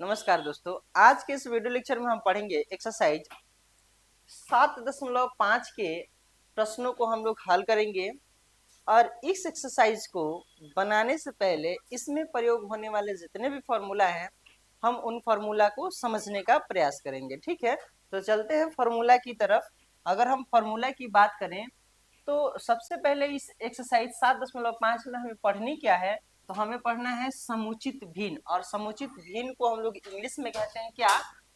नमस्कार दोस्तों, आज के इस वीडियो लेक्चर में हम पढ़ेंगे एक्सरसाइज 7.5 के प्रश्नों को हम लोग हल करेंगे। और इस एक्सरसाइज को बनाने से पहले इसमें प्रयोग होने वाले जितने भी फॉर्मूला हैं हम उन फॉर्मूला को समझने का प्रयास करेंगे। ठीक है, तो चलते हैं फॉर्मूला की तरफ। अगर हम फॉर्मूला की बात करें तो सबसे पहले इस एक्सरसाइज 7.5 में हमें पढ़नी क्या है, तो हमें पढ़ना है समुचित भिन्न। और समुचित भिन्न को हम लोग इंग्लिश में कहते हैं क्या,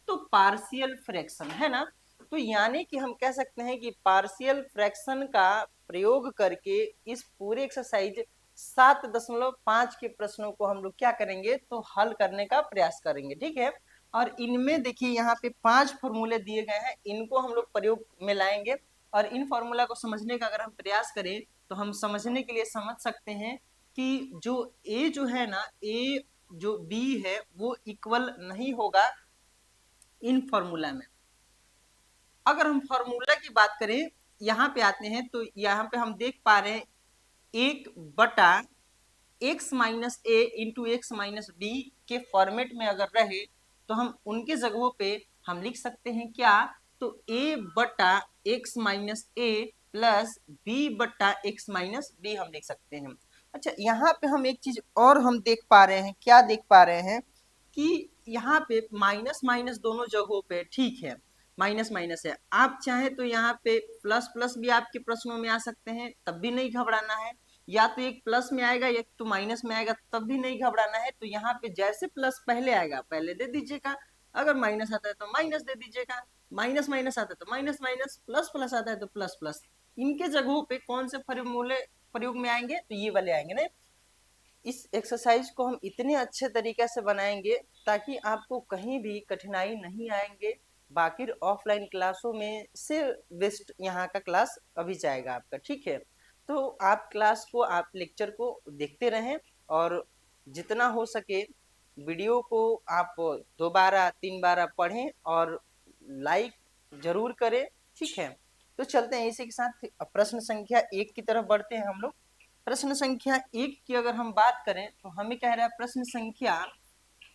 तो पार्शियल फ्रैक्शन, है ना। तो यानी कि हम कह सकते हैं कि पार्शियल फ्रैक्शन का प्रयोग करके इस पूरे एक्सरसाइज 7.5 के प्रश्नों को हम लोग क्या करेंगे, तो हल करने का प्रयास करेंगे। ठीक है, और इनमें देखिए यहाँ पे 5 फॉर्मूले दिए गए हैं, इनको हम लोग प्रयोग में लाएंगे। और इन फॉर्मूला को समझने का अगर हम प्रयास करें तो हम समझने के लिए समझ सकते हैं कि जो ए जो है ना, ए जो बी है वो इक्वल नहीं होगा इन फॉर्मूला में। अगर हम फॉर्मूला की बात करें, यहाँ पे आते हैं तो यहाँ पे हम देख पा रहे हैं 1/x-a इंटू x-b के फॉर्मेट में अगर रहे तो हम उनके जगहों पे हम लिख सकते हैं क्या, तो a/x-a प्लस b/x-b हम लिख सकते हैं। अच्छा, यहाँ पे हम एक चीज और हम देख पा रहे हैं, क्या देख पा रहे हैं कि यहाँ पे माइनस माइनस दोनों जगहों पे ठीक है, माइनस माइनस है। आप चाहे तो यहाँ पे प्लस प्लस भी आपके प्रश्नों में आ सकते हैं, तब भी नहीं घबराना है। या तो एक प्लस में आएगा एक तो माइनस में आएगा, तब भी नहीं घबराना है। तो यहाँ पे जैसे प्लस पहले आएगा पहले दे दीजिएगा, अगर माइनस आता है तो माइनस दे दीजिएगा, माइनस माइनस आता है तो माइनस माइनस, प्लस प्लस आता है तो प्लस प्लस। इनके जगहों पे कौन से फॉर्मूले प्रयोग में आएंगे, तो ये वाले आएंगे ना। इस एक्सरसाइज को हम इतने अच्छे तरीके से बनाएंगे ताकि आपको कहीं भी कठिनाई नहीं आएंगे। बाकी ऑफलाइन क्लासों में से बेस्ट यहाँ का क्लास अभी जाएगा आपका। ठीक है, तो आप क्लास को, आप लेक्चर को देखते रहें और जितना हो सके वीडियो को आप 2 बार 3 बार पढ़ें और लाइक जरूर करें। ठीक है, तो चलते हैं इसी के साथ प्रश्न संख्या 1 की तरफ बढ़ते हैं हम लोग। प्रश्न संख्या 1 की अगर हम बात करें तो हमें कह रहा है प्रश्न संख्या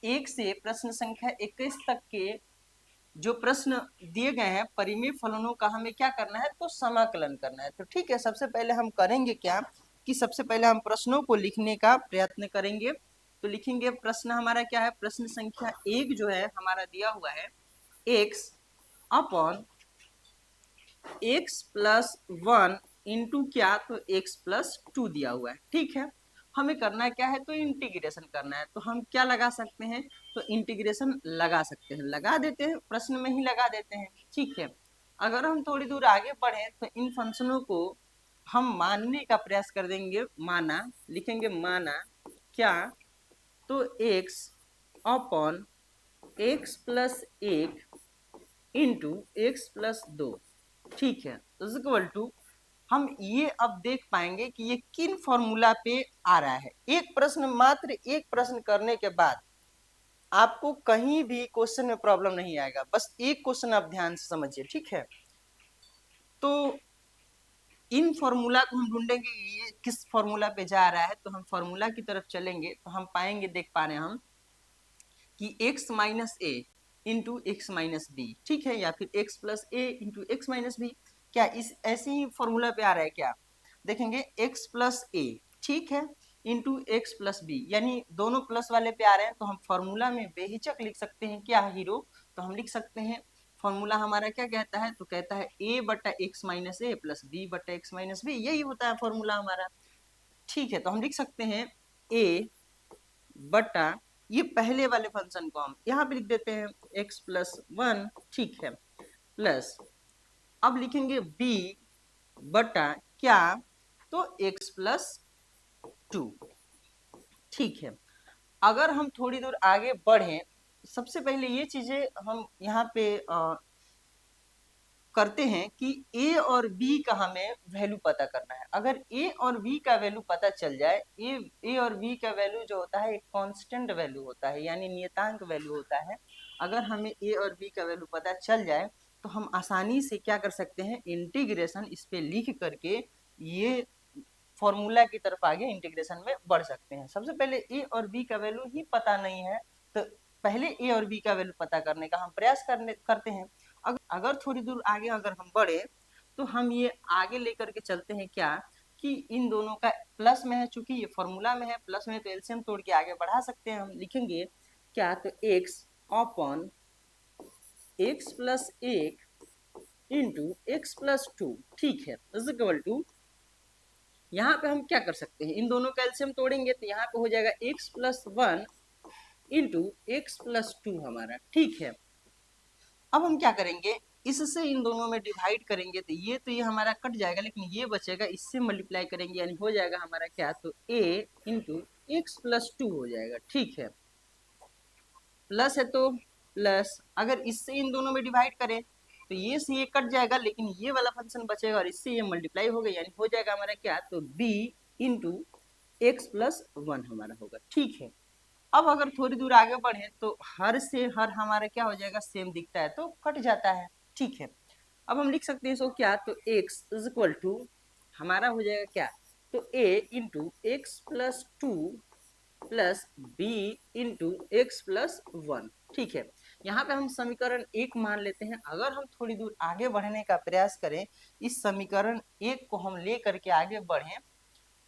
1 से प्रश्न संख्या 21 तक के जो प्रश्न दिए गए हैं परिमेय फलनों का हमें क्या करना है, तो समाकलन करना है। तो ठीक है, सबसे पहले हम करेंगे क्या कि सबसे पहले हम प्रश्नों को लिखने का प्रयत्न करेंगे। तो लिखेंगे प्रश्न हमारा क्या है, प्रश्न संख्या 1 जो है हमारा दिया हुआ है x अपॉन x+1 इंटू क्या, तो x+2 दिया हुआ है। ठीक है, हमें करना क्या है, तो इंटीग्रेशन करना है। तो हम क्या लगा सकते हैं, तो इंटीग्रेशन लगा सकते हैं, लगा देते हैं, प्रश्न में ही लगा देते हैं। ठीक है, अगर हम थोड़ी दूर आगे बढ़े तो इन फंक्शनों को हम मानने का प्रयास कर देंगे। माना, लिखेंगे माना क्या, तो x upon x+1 into x+2, ठीक है, इक्वल टू, हम ये अब देख पाएंगे कि ये किन फॉर्मूला पे आ रहा है। एक प्रश्न, मात्र एक प्रश्न करने के बाद आपको कहीं भी क्वेश्चन में प्रॉब्लम नहीं आएगा। बस एक क्वेश्चन आप ध्यान से समझिए। ठीक है, तो इन फॉर्मूला को हम ढूंढेंगे ये किस फॉर्मूला पे जा रहा है। तो हम फॉर्मूला की तरफ चलेंगे तो हम पाएंगे, देख पा रहे हैं हम कि x-a इंटू x-b, ठीक है, या फिर x+a इंटू x-b, क्या इस ऐसे ही फॉर्मूला पे आ रहा है क्या, देखेंगे x+a, ठीक है, इंटू x+b, यानी दोनों प्लस वाले पे आ रहे हैं। तो हम फॉर्मूला में बेहिचक लिख सकते हैं क्या हीरो, तो हम लिख सकते हैं फॉर्मूला हमारा क्या कहता है, तो कहता है a/x-a प्लस b/x-b, यही होता है फॉर्मूला हमारा। ठीक है, तो हम लिख सकते हैं a बटा, ये पहले वाले फंक्शन को हम यहाँ पे लिख देते हैं x+1, ठीक है, प्लस अब लिखेंगे b बटा क्या, तो x+2, ठीक है। अगर हम थोड़ी दूर आगे बढ़े, सबसे पहले ये चीजें हम यहाँ पे करते हैं कि a और b का हमें वैल्यू पता करना है। अगर a और b का वैल्यू पता चल जाए, a और b का वैल्यू जो होता है एक कांस्टेंट वैल्यू होता है, यानी नियतांक वैल्यू होता है। अगर हमें a और b का वैल्यू पता चल जाए तो हम आसानी से क्या कर सकते हैं, इंटीग्रेशन इस पे लिख करके ये फॉर्मूला की तरफ आगे इंटीग्रेशन में बढ़ सकते हैं। सबसे पहले a और b का वैल्यू ही पता नहीं है तो पहले ए और बी का वैल्यू पता करने का हम प्रयास करते हैं। अगर थोड़ी दूर आगे अगर हम बढ़े तो हम ये आगे लेकर के चलते हैं क्या कि इन दोनों का प्लस में है, चूंकि ये फॉर्मूला में है प्लस में, तो एलसीएम तोड़ के आगे बढ़ा सकते हैं। हम लिखेंगे क्या, तो x upon x plus 1 into x plus 2, ठीक है, इज इक्वल टू, यहाँ पे हम क्या कर सकते हैं, इन दोनों का एलसीएम तोड़ेंगे तो यहाँ पे हो जाएगा x plus 1 into x plus 2 हमारा, ठीक है। अब हम क्या करेंगे, इससे इन दोनों में डिवाइड करेंगे तो ये हमारा कट जाएगा, लेकिन ये बचेगा, इससे मल्टीप्लाई करेंगे यानी हो जाएगा हमारा क्या, तो a इंटू एक्स प्लस 2 हो जाएगा, ठीक है। प्लस है तो प्लस, अगर इससे इन दोनों में डिवाइड करें तो ये से ये कट जाएगा, लेकिन ये वाला फंक्शन बचेगा और इससे ये मल्टीप्लाई होगा, यानी हो जाएगा हमारा क्या, तो b इंटू एक्स प्लस 1 हमारा होगा, ठीक है। अब अगर थोड़ी दूर आगे बढ़े तो हर से हर हमारा क्या हो जाएगा, सेम दिखता है तो कट जाता है, ठीक है। अब हम लिख सकते हैं इसको क्या, तो x इज इक्वल टू हमारा हो जाएगा क्या, तो a into x plus 2 plus B into x plus 1, ठीक है। यहाँ पे हम समीकरण 1 मान लेते हैं। अगर हम थोड़ी दूर आगे बढ़ने का प्रयास करें, इस समीकरण 1 को हम ले करके आगे बढ़े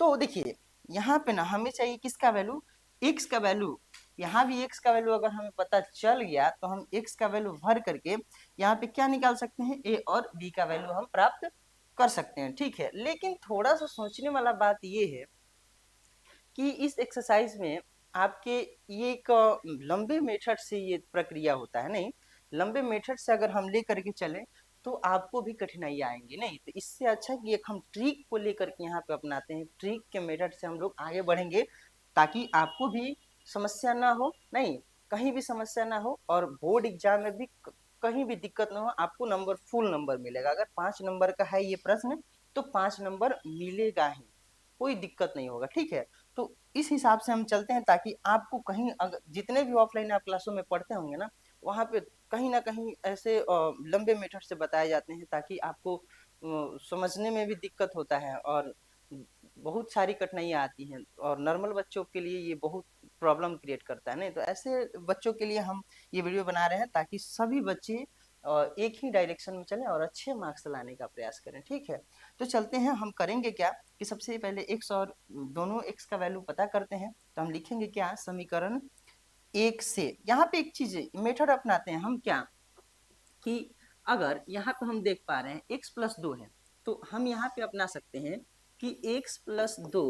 तो देखिए यहाँ पे ना हमें चाहिए किसका वैल्यू, x का वैल्यू। यहाँ भी x का वैल्यू अगर हमें पता चल गया तो हम x का वैल्यू भर करके यहाँ पे क्या निकाल सकते हैं, a और b का वैल्यू हम प्राप्त कर सकते हैं, ठीक है। लेकिन थोड़ा सा सोचने वाला बात ये है कि इस एक्सरसाइज में आपके ये एक लंबे मेथड से ये प्रक्रिया होता है, नहीं लंबे मेथड से अगर हम ले करके चलें तो आपको भी कठिनाई आएंगी, नहीं तो इससे अच्छा कि एक हम ट्रिक को लेकर के यहाँ पे अपनाते हैं, ट्रिक के मेथड से हम लोग आगे बढ़ेंगे ताकि आपको भी समस्या ना हो, नहीं कहीं भी समस्या ना हो, और बोर्ड एग्जाम में भी कहीं भी दिक्कत ना हो, आपको नंबर फुल नंबर मिलेगा। अगर 5 नंबर का है ये प्रश्न तो 5 नंबर मिलेगा ही, कोई दिक्कत नहीं होगा, ठीक है। तो इस हिसाब से हम चलते हैं ताकि आपको कहीं अगर जितने भी ऑफलाइन आप क्लासों में पढ़ते होंगे ना, वहाँ पे कहीं ना कहीं ऐसे लंबे मेथड से बताए जाते हैं ताकि आपको समझने में भी दिक्कत होता है और बहुत सारी कठिनाइयाँ आती हैं, और नॉर्मल बच्चों के लिए ये बहुत प्रॉब्लम क्रिएट करता है, नहीं तो ऐसे बच्चों के लिए हम ये वीडियो बना रहे हैं ताकि सभी बच्चे एक ही डायरेक्शन में चलें और अच्छे मार्क्स लाने का प्रयास करें, ठीक है। तो चलते हैं, हम करेंगे क्या कि सबसे पहले x और दोनों x का वैल्यू पता करते हैं। तो हम लिखेंगे क्या, समीकरण 1 से यहाँ पे एक चीज मेथड अपनाते हैं हम क्या, कि अगर यहाँ पे हम देख पा रहे हैं x प्लस 2 है तो हम यहाँ पे अपना सकते हैं कि x प्लस 2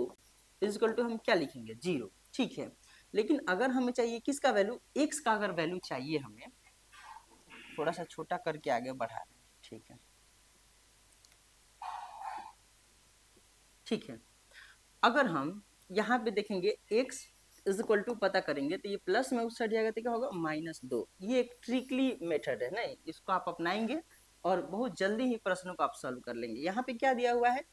इजकल टू हम क्या लिखेंगे, 0, ठीक है। लेकिन अगर हमें चाहिए किसका वैल्यू, x का अगर वैल्यू चाहिए हमें, थोड़ा सा छोटा करके आगे बढ़ा रहे हैं, ठीक है, ठीक है। अगर हम यहाँ पे देखेंगे x इज इक्वल टू पता करेंगे तो ये प्लस में उस साइड जाएगा तो क्या होगा, -2। ये एक ट्रिकली मेथड है, नहीं इसको आप अपनाएंगे और बहुत जल्दी ही प्रश्नों को आप सॉल्व कर लेंगे। यहाँ पे क्या दिया हुआ है,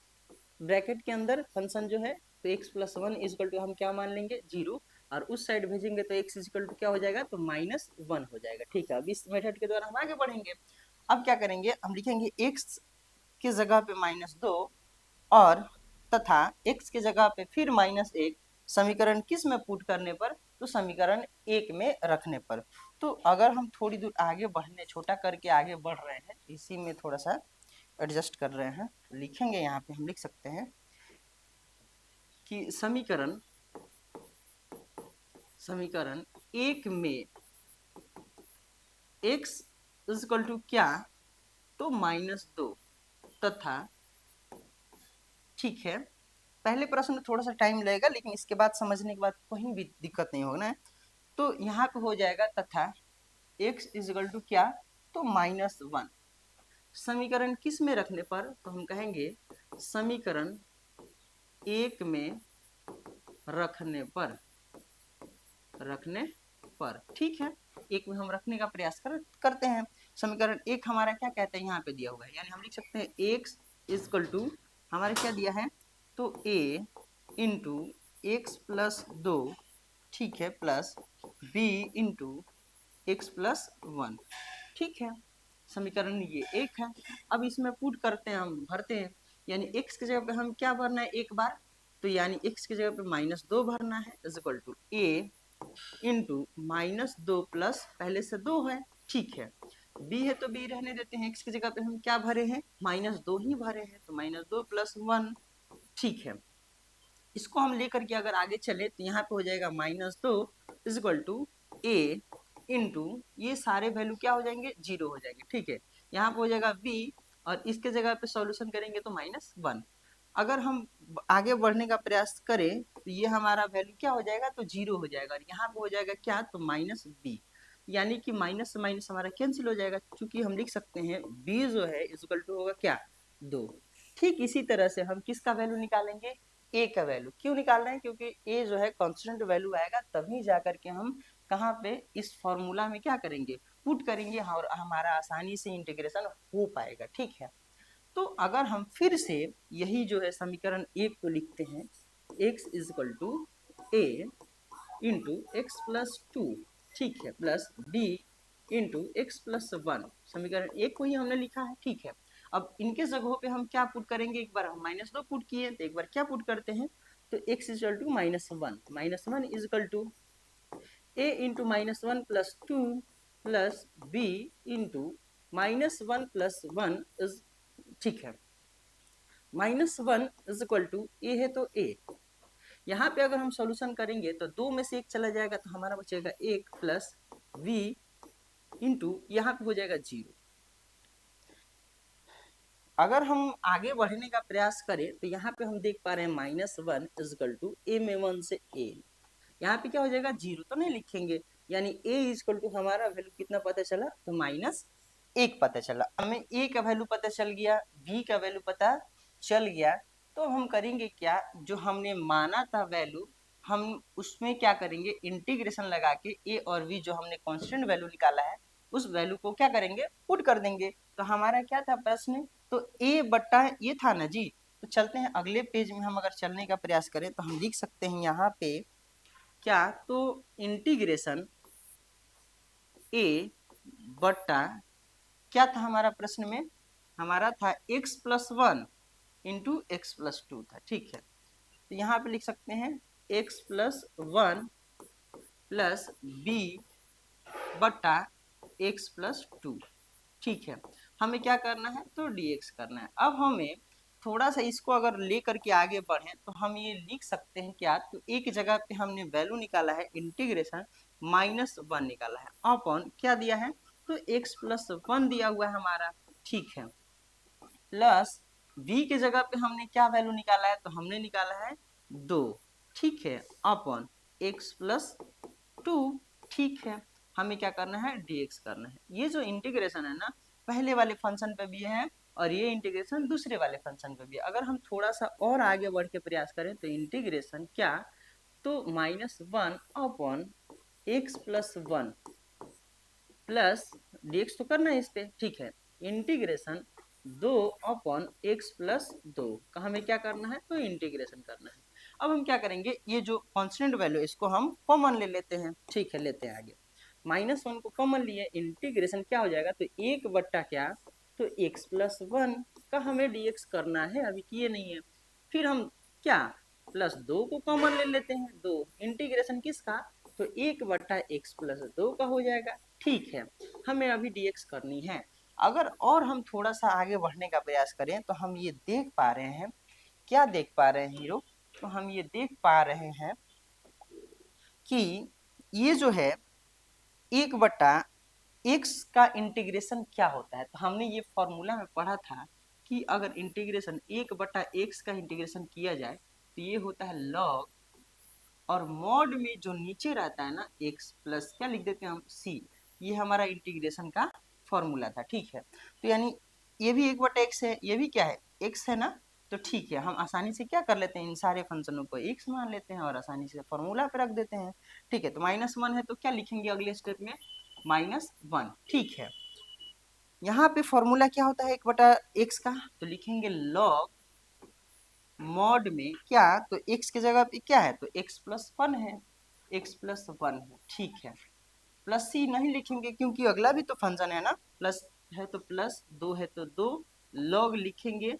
ब्रैकेट के अंदर फंक्शन जो है, तो x प्लस 1 इजकल टू हम क्या मान लेंगे, 0, और उस साइड भेजेंगे तो x इजकल टू क्या हो जाएगा, तो -1 हो जाएगा, ठीक है। अब इस मेथड के द्वारा हम आगे बढ़ेंगे। अब क्या करेंगे, हम लिखेंगे x की जगह पे -2 और तथा x की जगह पे फिर -1, समीकरण किस में पुट करने पर, तो समीकरण 1 में रखने पर। तो अगर हम थोड़ी दूर आगे बढ़ने, छोटा करके आगे बढ़ रहे हैं, इसी में थोड़ा सा एडजस्ट कर रहे हैं, लिखेंगे यहाँ पे हम लिख सकते हैं कि समीकरण समीकरण 1 में x इक्वल टू क्या, तो -2 तथा, ठीक है। पहले प्रश्न में थोड़ा सा टाइम लगेगा लेकिन इसके बाद समझने के बाद कहीं भी दिक्कत नहीं होगा ना। तो यहाँ पे हो जाएगा तथा x इजल टू क्या, तो -1, समीकरण किस में रखने पर, तो हम कहेंगे समीकरण 1 में रखने पर, ठीक है। एक में हम रखने का प्रयास करते हैं। समीकरण 1 हमारा क्या कहते हैं, यहाँ पे दिया हुआ है, यानी हम लिख सकते हैं x इजकल टू हमारे क्या दिया है, तो a इंटू एक्स प्लस 2, ठीक है, plus b into x plus 1, ठीक है। समीकरण ये 1 है। अब इसमें पुट करते हैं, हम भरते हैं, यानी x की जगह पे हम क्या भरना है एक बार, तो यानी x की जगह पे -2 भरना है, is equal to a into -2 plus पहले से 2 है, ठीक है। b है तो b रहने देते हैं, x की जगह पे हम क्या भरे हैं, -2 ही भरे हैं, तो -2 प्लस 1, ठीक है। इसको हम लेकर के अगर आगे चले तो यहाँ पे हो जाएगा -2 इक्वल टू a इंटू ये सारे वैल्यू क्या हो जाएंगे, 0 हो जाएंगे, ठीक है। यहाँ पे हो जाएगा b और इसके जगह पे सॉल्यूशन करेंगे तो -1। अगर हम आगे बढ़ने का प्रयास करें तो ये हमारा वैल्यू क्या हो जाएगा, तो 0 हो जाएगा और यहाँ पे हो जाएगा क्या, तो -b, यानी कि माइनस से माइनस हमारा कैंसिल हो जाएगा, क्योंकि हम लिख सकते हैं b जो है इक्वल टू होगा क्या, 2। ठीक इसी तरह से हम किसका वैल्यू निकालेंगे, a का वैल्यू। क्यों निकाल रहे हैं, क्योंकि a जो है कांस्टेंट वैल्यू आएगा तभी जाकर के हम कहाँ पे इस फॉर्मूला में क्या करेंगे, पुट करेंगे और हमारा आसानी से इंटीग्रेशन हो पाएगा, ठीक है। तो अगर हम फिर से यही जो है समीकरण 1 को लिखते हैं, x equal to a into x plus 2, ठीक है, plus b into x plus 1, समीकरण 1 को ही हमने लिखा है, ठीक है। अब इनके जगहों पे हम क्या पुट करेंगे, एक बार हम -2 पुट किए तो एक बार क्या पुट करते हैं, तो x equal to -1 equal to a into -1 plus 2 plus b into -1 plus 1 is, ठीक है, -1 इज इक्वल टू a है तो a, यहाँ पे अगर हम सॉल्यूशन करेंगे तो 2 में से 1 चला जाएगा तो हमारा बचेगा 1 प्लस v इंटू यहाँ पे हो जाएगा 0। अगर हम आगे बढ़ने का प्रयास करें तो यहाँ पे हम देख पा रहे हैं -1 इजकल टू a में 1 से a, यहाँ पे क्या हो जाएगा, 0 तो नहीं लिखेंगे, यानी a इजकल टू हमारा वैल्यू कितना पता चला, तो -1 पता चला। हमें a का वैल्यू पता चल गया, b का वैल्यू पता चल गया, तो हम करेंगे क्या, जो हमने माना था वैल्यू, हम उसमें क्या करेंगे, इंटीग्रेशन लगा के a और v जो हमने कांस्टेंट वैल्यू निकाला है उस वैल्यू को क्या करेंगे, पुट कर देंगे। तो हमारा क्या था प्रश्न, तो a बट्टा ये था ना जी। तो चलते हैं अगले पेज में, हम अगर चलने का प्रयास करें तो हम लिख सकते हैं यहाँ पे क्या, तो इंटीग्रेशन a बट्टा क्या था हमारा प्रश्न में, हमारा था x plus 1 into x plus 2 था, ठीक है। तो यहाँ पे लिख सकते हैं x प्लस 1 प्लस b बट्टा x प्लस 2, ठीक है। हमें क्या करना है, तो dx करना है। अब हमें थोड़ा सा इसको अगर ले करके आगे बढ़े तो हम ये लिख सकते हैं क्या, तो एक जगह पे हमने वैल्यू निकाला है इंटीग्रेशन -1 निकाला है, अपॉन क्या दिया है, तो x प्लस 1 दिया हुआ है हमारा, ठीक है, प्लस v के जगह पे हमने क्या वैल्यू निकाला है, तो हमने निकाला है 2, ठीक है, अपॉन x प्लस 2, ठीक है। हमें क्या करना है, dx करना है। ये जो इंटीग्रेशन है ना, पहले वाले फंक्शन पे भी है और ये इंटीग्रेशन दूसरे वाले फंक्शन पे भी है। अगर हम थोड़ा सा और आगे बढ़ के प्रयास करें तो इंटीग्रेशन क्या, तो -1 upon x plus 1 plus dx तो करना है इस पे, ठीक है, इंटीग्रेशन 2 अपॉन एक्स प्लस 2 का हमें क्या करना है, तो इंटीग्रेशन करना है। अब हम क्या करेंगे, ये जो कांस्टेंट वैल्यू इसको हम कॉमन ले लेते हैं, ठीक है, लेते हैं आगे, -1 को कॉमन लिए, इंटीग्रेशन क्या हो जाएगा, तो 1 बट्टा क्या, तो x प्लस 1 का हमें dx करना है, अभी किए नहीं है। फिर हम क्या, +2 को कॉमन ले लेते हैं, 2 इंटीग्रेशन किसका, तो 1 बट्टा एक्स प्लस 2 का हो जाएगा, ठीक है। हमें अभी dx करनी है। अगर और हम थोड़ा सा आगे बढ़ने का प्रयास करें तो हम ये देख पा रहे हैं, क्या देख पा रहे हैं हीरो, तो हम ये देख पा रहे हैं कि ये जो है 1 बट्टा x का इंटीग्रेशन क्या होता है, तो हमने ये फॉर्मूला में पढ़ा था कि अगर इंटीग्रेशन 1 बट्टा x का इंटीग्रेशन किया जाए तो ये होता है log, और मॉड में जो नीचे रहता है ना x प्लस क्या लिख देते हैं हम c, ये हमारा इंटीग्रेशन का फॉर्मूला था, ठीक है। तो यानी ये भी 1 बटा x है, ये भी क्या है, x है ना, तो ठीक है, हम आसानी से क्या कर लेते हैं, इन सारे फंक्शनों को x मान लेते हैं और आसानी से फॉर्मूला पे रख देते हैं, ठीक है। तो -1 है तो क्या लिखेंगे अगले स्टेप में, -1, ठीक है। यहाँ पे फॉर्मूला क्या होता है 1 बटा x का, तो लिखेंगे log मॉड में क्या, तो x की जगह पे क्या है, तो x प्लस 1 है, x प्लस 1 है, ठीक है। प्लस c नहीं लिखेंगे क्योंकि अगला भी तो फंक्शन है ना, प्लस है तो प्लस, 2 है तो 2, लॉग लिखेंगे।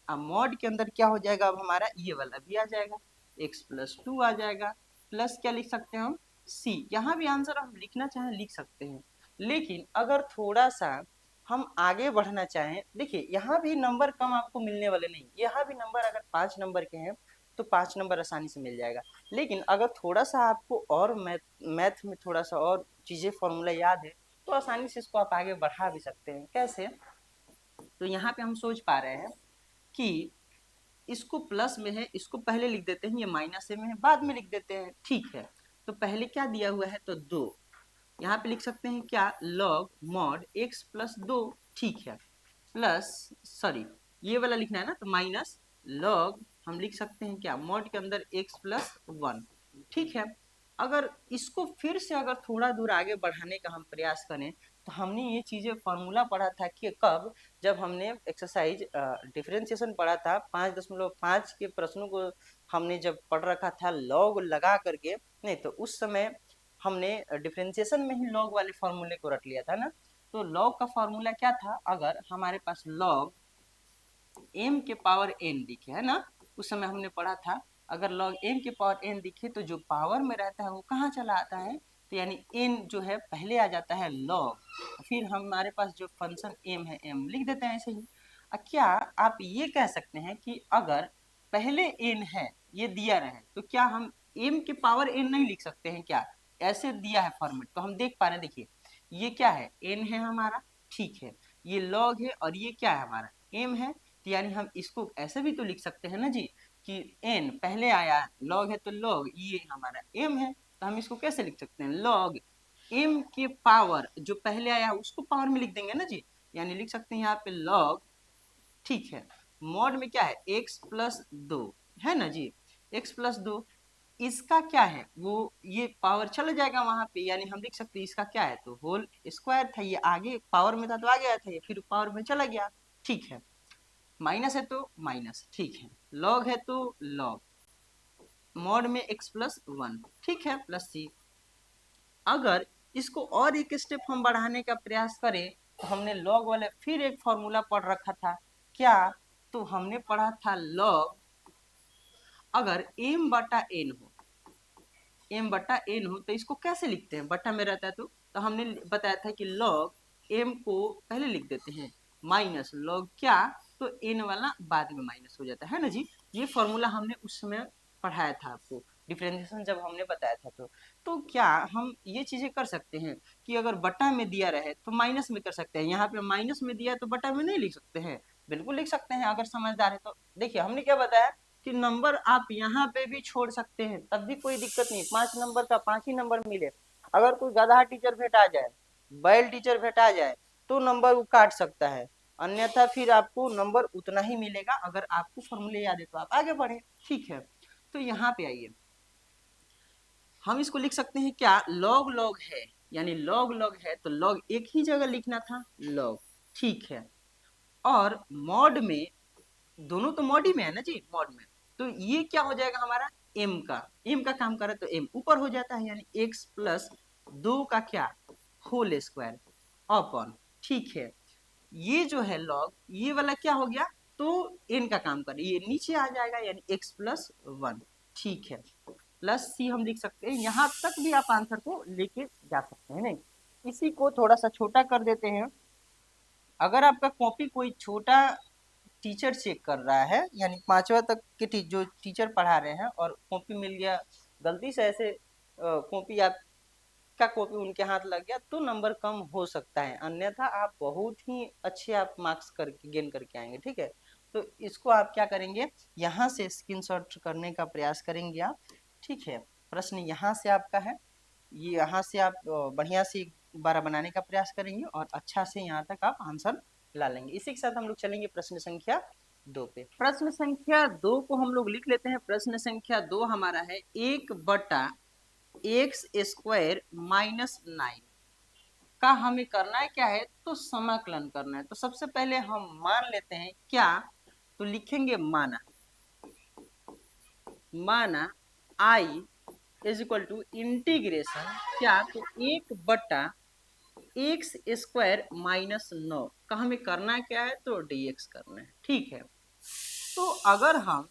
अब मॉड के अंदर क्या हो जाएगा, अब हमारा ये वाला भी आ जाएगा, x प्लस 2 आ जाएगा, प्लस क्या लिख सकते हैं हम, सी। यहाँ भी आंसर हम लिखना चाहें लिख सकते हैं, लेकिन अगर थोड़ा सा हम आगे बढ़ना चाहें, देखिए यहाँ भी नंबर कम आपको मिलने वाले नहीं, यहाँ भी नंबर अगर 5 नंबर के हैं तो 5 नंबर आसानी से मिल जाएगा। लेकिन अगर थोड़ा सा आपको और मैथ में थोड़ा सा और चीजें फॉर्मूला याद है तो आसानी से इसको आप आगे बढ़ा भी सकते हैं। कैसे? तो यहाँ पे हम सोच पा रहे हैं कि इसको प्लस में है, इसको पहले लिख देते हैं, ये माइनस में है बाद में लिख देते हैं, ठीक है। तो पहले क्या दिया हुआ है, तो 2, यहाँ पे लिख सकते हैं क्या, लॉग मॉड x प्लस 2, ठीक है, प्लस सॉरी ये वाला लिखना है ना, तो माइनस लॉग हम लिख सकते हैं क्या, मॉड के अंदर x प्लस 1, ठीक है। अगर इसको फिर से अगर थोड़ा दूर आगे बढ़ाने का हम प्रयास करें तो हमने ये चीजें फॉर्मूला पढ़ा था कि कब, जब हमने एक्सरसाइज डिफरेंशिएशन पढ़ा था 5.5 के प्रश्नों को हमने जब पढ़ रखा था लॉग लगा करके, नहीं तो उस समय हमने डिफरेंशिएशन में ही लॉग वाले फॉर्मूले को रट लिया था ना। तो लॉग का फॉर्मूला क्या था, अगर हमारे पास लॉग m के पावर n दिखे, है ना, उस समय हमने पढ़ा था अगर log m के पावर n दिखे तो जो पावर में रहता है वो कहाँ चला आता है, तो यानी n जो है पहले आ जाता है log, फिर हमारे पास जो फंक्शन m है m लिख देते हैं ऐसे ही। क्या आप ये कह सकते हैं कि अगर पहले n है ये दिया रहे तो क्या हम m के पावर n नहीं लिख सकते हैं क्या, ऐसे दिया है फॉर्मेट तो हम देख पा रहे हैं, देखिए ये क्या है, n है हमारा, ठीक है, ये log है और ये क्या है हमारा m है, तो यानी हम इसको ऐसे भी तो लिख सकते हैं ना जी कि n पहले आया, log है तो log ये हमारा m है, तो हम इसको कैसे लिख सकते हैं, log m के पावर जो पहले आया उसको पावर में लिख देंगे ना जी, यानी लिख सकते हैं यहाँ पे log, ठीक है, मॉड में क्या है x प्लस 2, है ना जी, x प्लस 2, इसका क्या है वो ये पावर चला जाएगा वहां पे, यानी हम लिख सकते हैं इसका क्या है, तो होल स्क्वायर था, ये आगे पावर में था तो आगे आया था, ये फिर पावर में चला गया, ठीक है, माइनस है तो माइनस, ठीक है, लॉग है तो लॉग, मॉड में x प्लस 1, ठीक है, प्लस सी। अगर इसको और एक स्टेप हम बढ़ाने का प्रयास करें तो हमने लॉग वाले फिर एक फॉर्मूला पढ़ रखा था क्या, तो हमने पढ़ा था लॉग, अगर m बटा n हो, m बटा n हो तो इसको कैसे लिखते हैं, बटा में रहता है तो हमने बताया था कि लॉग m को पहले लिख देते हैं माइनस लॉग क्या, तो n वाला बाद में माइनस हो जाता है ना जी, ये फॉर्मूला हमने उस समय पढ़ाया था आपको डिफरेंशिएशन जब हमने बताया था तो क्या हम ये चीजें कर सकते हैं कि अगर बटा में दिया रहे तो माइनस में कर सकते हैं, यहाँ पे माइनस में दिया है तो बटा में नहीं लिख सकते हैं, बिल्कुल लिख सकते हैं अगर समझदार है तो। देखिए हमने क्या बताया कि नंबर आप यहाँ पे भी छोड़ सकते हैं तब भी कोई दिक्कत नहीं, 5 नंबर का 5 ही नंबर मिले, अगर कोई गधा टीचर भेटा जाए, बैल टीचर भेटा जाए तो नंबर वो काट सकता है, अन्यथा फिर आपको नंबर उतना ही मिलेगा, अगर आपको फॉर्मूले याद है तो आप आगे बढ़े, ठीक है। तो यहाँ पे आइए हम इसको लिख सकते हैं क्या, लॉग लॉग है, यानी लॉग लॉग है तो लॉग एक ही जगह लिखना था लॉग, ठीक है, और मॉड में दोनों तो मॉड ही में है ना जी, मॉड में, तो ये क्या हो जाएगा हमारा m का काम करे तो m ऊपर हो जाता है, यानी x प्लस 2 का क्या, होल स्क्वायर अपॉन, ठीक है, ये जो है लॉग ये वाला क्या हो गया, तो n का काम करे ये नीचे आ जाएगा यानी x प्लस 1, ठीक है, प्लस सी हम लिख सकते हैं, यहाँ तक भी आप आंसर को लेके जा सकते हैं, नहीं इसी को थोड़ा सा छोटा कर देते हैं। अगर आपका कॉपी कोई छोटा टीचर चेक कर रहा है, यानी 5वां तक के जो टीचर पढ़ा रहे हैं और कॉपी मिल गया गलती से, ऐसे कॉपी आपका कॉपी उनके हाथ लग गया तो नंबर कम हो सकता है, अन्यथा आप बहुत ही अच्छे आप मार्क्स करके गेन करके आएंगे, ठीक है। तो इसको आप क्या करेंगे, यहाँ से स्क्रीनशॉट करने का प्रयास करेंगे आप, ठीक है, प्रश्न यहाँ से आपका है, ये यहाँ से आप बढ़िया से एक बार बनाने का प्रयास करेंगे और अच्छा से यहाँ तक आप आंसर ला लेंगे। इसी के साथ हम लोग चलेंगे प्रश्न संख्या 2 पे। प्रश्न संख्या 2 को हम लोग लिख लेते हैं, प्रश्न संख्या 2 हमारा है 1/x² माइनस 9 का हमें करना है क्या है, तो समाकलन करना है। तो सबसे पहले हम मान लेते हैं क्या, तो लिखेंगे माना, माना I is equal to integration क्या, तो 1/x² माइनस 9 का हमें करना क्या है, तो dx करना है, ठीक है। तो अगर हम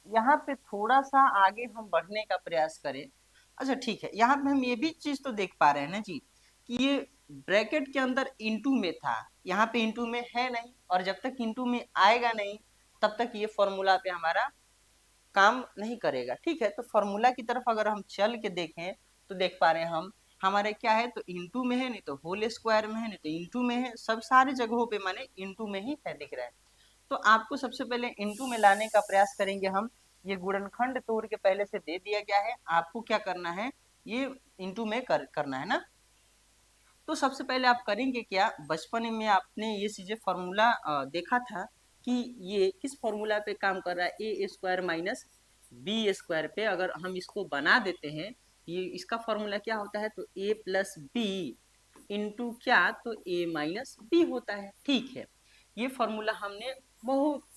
यहाँ पे थोड़ा सा आगे हम बढ़ने का प्रयास करें अच्छा ठीक है, यहाँ पे हम ये भी चीज तो देख पा रहे हैं ना जी कि ये ब्रैकेट के अंदर इंटू में था, यहाँ पे इंटू में है नहीं, और जब तक इंटू में आएगा नहीं तब तक ये फॉर्मूला पे हमारा काम नहीं करेगा। ठीक है, तो फॉर्मूला की तरफ अगर हम चल के देखें तो देख पा रहे हैं हम हमारे क्या है, तो इंटू में है, नहीं तो होल स्क्वायर में है, नहीं तो इंटू में है, सब सारे जगहों पे माने इंटू में ही है दिख रहा है। तो आपको सबसे पहले इंटू में लाने का प्रयास करेंगे हम। ये गुणनखंड तोड़ के पहले से दे दिया गया है, आपको क्या करना है, ये इंटू में करना है ना। तो सबसे पहले आप करेंगे क्या, बचपन में आपने ये चीजें फॉर्मूला देखा था कि ये किस फॉर्मूला पे काम कर रहा है, ए स्क्वायर माइनस बी स्क्वायर पे। अगर हम इसको बना देते हैं, ये इसका फॉर्मूला क्या होता है, तो ए प्लस बी इंटू क्या, तो ए माइनस बी होता है। ठीक है, ये फॉर्मूला हमने बहुत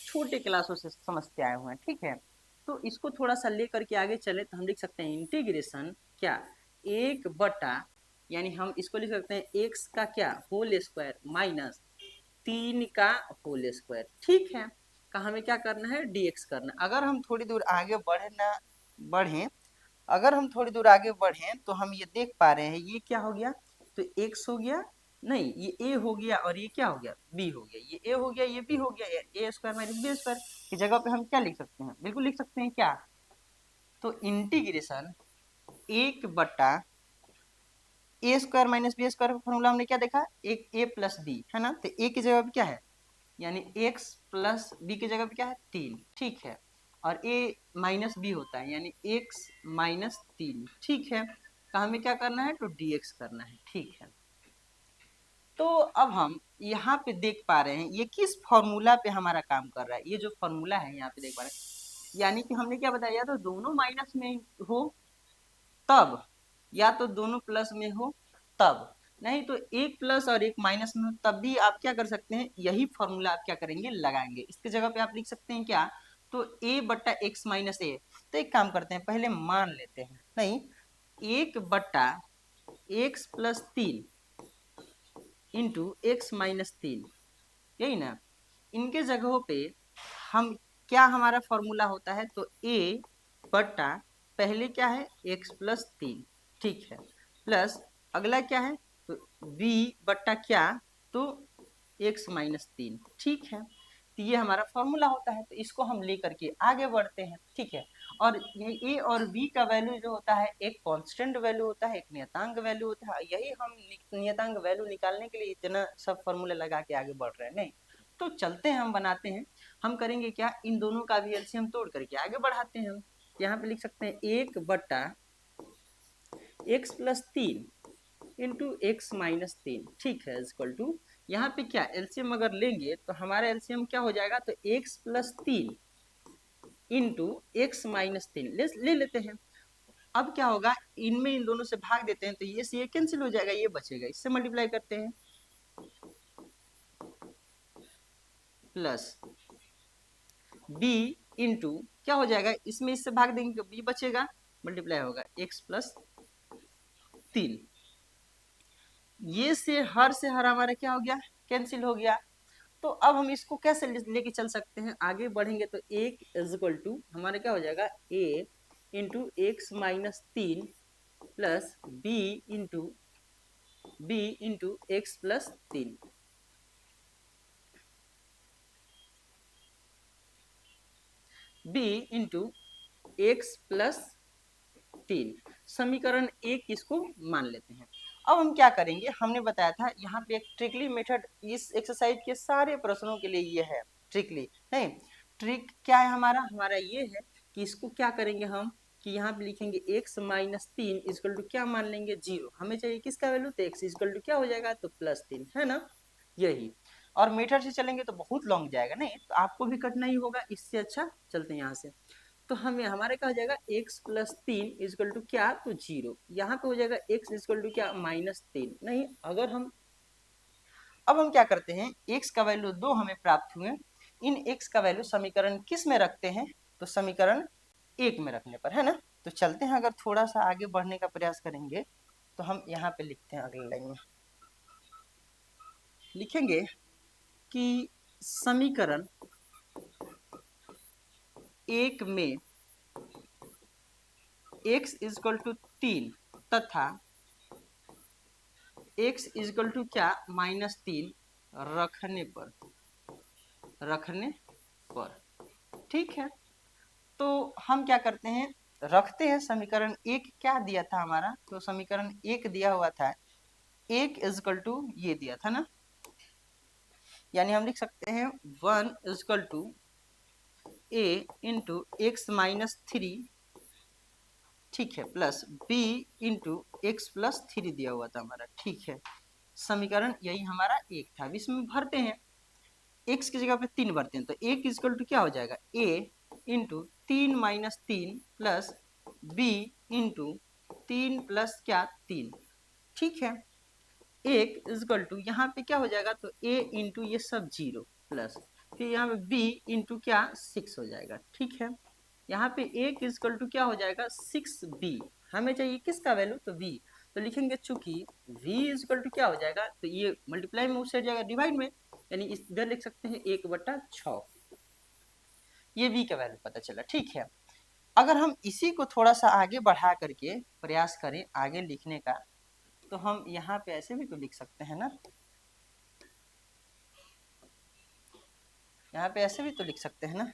छोटे क्लासों से समझते आए हुए हैं। ठीक है, तो इसको थोड़ा सा लेकर के आगे चले तो हम लिख सकते हैं इंटीग्रेशन क्या, एक बटा, यानी हम इसको लिख सकते हैं एक्स का क्या होल स्क्वायर माइनस 3 का होल स्क्वायर। ठीक है, का हमें क्या करना है, डीएक्स करना। अगर हम थोड़ी दूर आगे बढ़े, अगर हम थोड़ी दूर आगे बढ़े तो हम ये देख पा रहे हैं ये क्या हो गया, तो एक्स हो गया, नहीं ये ए हो गया, और ये क्या हो गया, बी हो गया, ये ए हो गया, ये बी हो गया, ए स्क्वायर माइनस बी स्क्वायर की जगह पे हम क्या लिख सकते हैं, बिल्कुल लिख सकते हैं क्या, तो इंटीग्रेशन एक बटा ए स्क्वायर माइनस बी स्क्वायर का फॉर्मूला हमने क्या देखा, एक ए प्लस बी है ना, तो ए की जगह पे क्या है, यानी एक्स प्लस बी की जगह पे क्या है 3। ठीक है, और ए माइनस बी होता है यानी एक्स माइनस 3। ठीक है, तो हमें क्या करना है, तो डीएक्स करना है। ठीक है, तो अब हम यहाँ पे देख पा रहे हैं ये किस फॉर्मूला पे हमारा काम कर रहा है, ये जो फॉर्मूला है यहाँ पे देख पा रहे हैं, यानी कि हमने क्या बताया, तो दोनों माइनस में हो तब, या तो दोनों प्लस में हो तब, नहीं तो एक प्लस और एक माइनस में हो तब भी आप क्या कर सकते हैं, यही फॉर्मूला आप क्या करेंगे, लगाएंगे। इसकी जगह पे आप लिख सकते हैं क्या, तो ए बट्टा एक्स माइनस ए। तो एक काम करते हैं, पहले मान लेते हैं, नहीं एक बट्टा x plus 3 into x minus 3, यही ना, इनके जगहों पे हम क्या हमारा फॉर्मूला होता है, तो ए बट्टा पहले क्या है एक्स प्लस 3। ठीक है, प्लस अगला क्या है, तो बी बट्टा क्या, तो एक्स माइनस 3। ठीक है, तो ये हमारा फॉर्मूला होता है, तो इसको हम लेकर के आगे बढ़ते हैं। ठीक है, और ये ए और बी का वैल्यू जो होता है, एक कांस्टेंट वैल्यू होता है, एक नियतांक वैल्यू होता है, यही हम नियतांक वैल्यू निकालने के लिए इतना सब फॉर्मूला लगा के आगे बढ़ रहे हैं। नहीं तो चलते हैं, हम बनाते हैं, हम करेंगे क्या, इन दोनों का भी एलसीएम तोड़ करके आगे बढ़ाते हैं। हम यहाँ पे लिख सकते हैं एक बट्टा x plus 3 into x minus 3। ठीक है, इक्वल टू, यहाँ पे क्या एलसीएम अगर लेंगे तो हमारा एलसीएम क्या हो जाएगा, तो x plus 3 into x minus 3 ले लेते हैं। अब क्या होगा, इनमें इन दोनों से भाग देते हैं तो ये से ये कैंसिल हो जाएगा, ये बचेगा, इससे मल्टीप्लाई करते हैं, प्लस बी इंटू क्या हो जाएगा, इसमें इससे भाग देंगे तो बी बचेगा, मल्टीप्लाई होगा एक्स प्लस 3, ये से हर हमारा क्या हो गया, कैंसिल हो गया। तो अब हम इसको कैसे लेके चल सकते हैं, आगे बढ़ेंगे तो एक इज इक्वल टू हमारा क्या हो जाएगा, A into x minus 3 plus B into x plus 3, B into x plus 3, समीकरण एक इसको मान लेते हैं। अब हम क्या करेंगे, हमने बताया था यहाँ पे एक ट्रिकली मेथड इस एक्सरसाइज के सारे प्रश्नों के लिए ये है, ट्रिकली नहीं, ट्रिक क्या है हमारा ये है कि इसको क्या करेंगे हम, कि यहाँ पे लिखेंगे x माइनस 3 इजकल टू क्या मान लेंगे 0, हमें चाहिए किसका वैल्यू, तो x इजकल टू क्या हो जाएगा, तो प्लस 3 है ना, यही। और मेथड से चलेंगे तो बहुत लॉन्ग जाएगा, नहीं तो आपको भी कठिनाई होगा, इससे अच्छा चलते हैं यहाँ से। तो हमें हमारे क्या हो जाएगा, x प्लस 3 इजकल टू क्या, तो 0, यहाँ पे हो जाएगा x इजकल टू क्या माइनस 3। नहीं, अगर हम अब हम क्या करते हैं, x का वैल्यू 2 हमें प्राप्त हुए, इन x का वैल्यू समीकरण किस में रखते हैं, तो समीकरण 1 में रखने पर, है ना। तो चलते हैं, अगर थोड़ा सा आगे बढ़ने का प्रयास करेंगे तो हम यहाँ पे लिखते हैं, अगली लाइन में लिखेंगे कि समीकरण 1 में x इजकल टू 3 तथा x इजकल टू क्या -3 रखने पर ठीक है। तो हम क्या करते हैं, रखते हैं समीकरण एक क्या दिया था हमारा, तो समीकरण एक दिया हुआ था एक इजकल टू ये दिया था ना, यानी हम लिख सकते हैं 1 equal to a into x minus 3 ठीक है plus b into x plus 3 दिया हुआ था हमारा ठीक है। समीकरण यही हमारा एक था। अब इसमें भरते हैं, x की जगह पे 3 भरते हैं तो एक इजकल टू क्या हो जाएगा a into 3 - 3 plus b into 3 plus क्या 3 ठीक है। एक इजकल टू यहाँ पे क्या हो जाएगा तो a इंटू ये सब 0 प्लस फिर यहाँ पे b इंटू क्या 6 हो जाएगा ठीक है। यहाँ पे एक इजकल टू क्या हो जाएगा 6b, हमें चाहिए किसका वैल्यू तो v, तो लिखेंगे चूंकि v इजकल टू क्या हो जाएगा तो ये मल्टीप्लाई में उससे जाएगा डिवाइड में, यानी इधर लिख सकते हैं 1/6, ये v का वैल्यू पता चला ठीक है। अगर हम इसी को थोड़ा सा आगे बढ़ा करके प्रयास करें आगे लिखने का, तो हम यहाँ पे ऐसे भी तो लिख सकते हैं ना, यहाँ पे ऐसे भी तो लिख सकते हैं ना,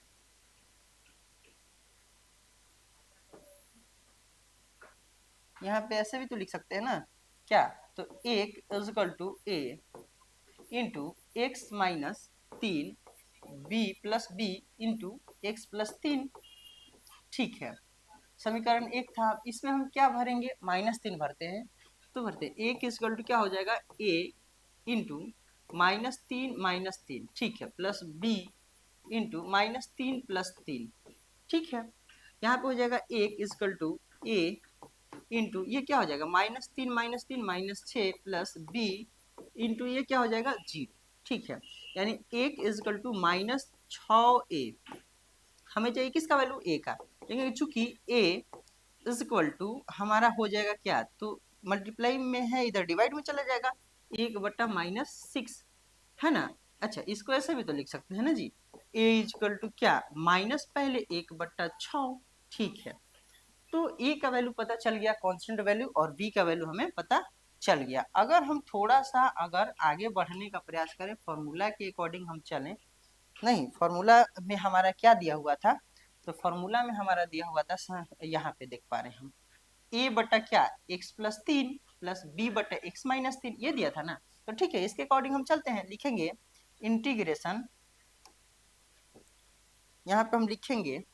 यहाँ पे ऐसे भी तो लिख सकते हैं ना क्या, तो एक equal to a into x minus 3 b plus b into x plus 3 ठीक है। समीकरण एक था, इसमें हम क्या भरेंगे -3 भरते हैं, तो भरते हैं एक इजकल टू क्या हो जाएगा a इंटू -3 ठीक है प्लस b इंटू -3 प्लस 3 ठीक है। यहाँ पे हो जाएगा एक इजकल टू a इंटू ये क्या हो जाएगा -3 - 3 -6 प्लस b इंटू ये क्या हो जाएगा 0 ठीक है। यानी एक इजकल टू -6a, हमें चाहिए किसका वैल्यू a का, लेकिन चूंकि a इज इक्वल टू हमारा हो जाएगा क्या, तो मल्टीप्लाई में है इधर डिवाइड में चला जाएगा 1/-6 है ना। अच्छा इसको ऐसे भी तो लिख सकते हैं ना जी, a इजकल टू क्या माइनस पहले 1/6 ठीक है। तो a का वैल्यू पता चल गया कांस्टेंट वैल्यू, और b का वैल्यू हमें पता चल गया। अगर हम थोड़ा सा अगर आगे बढ़ने का प्रयास करें, फॉर्मूला के अकॉर्डिंग हम चलें, नहीं फॉर्मूला में हमारा क्या दिया हुआ था, तो फॉर्मूला में हमारा दिया हुआ था यहाँ पे देख पा रहे हैं हम a बटा क्या x प्लस 3 प्लस b बटा x माइनस 3 ये दिया था ना, तो ठीक है इसके अकॉर्डिंग हम चलते हैं, लिखेंगे इंटीग्रेशन, यहाँ पे हम लिखेंगे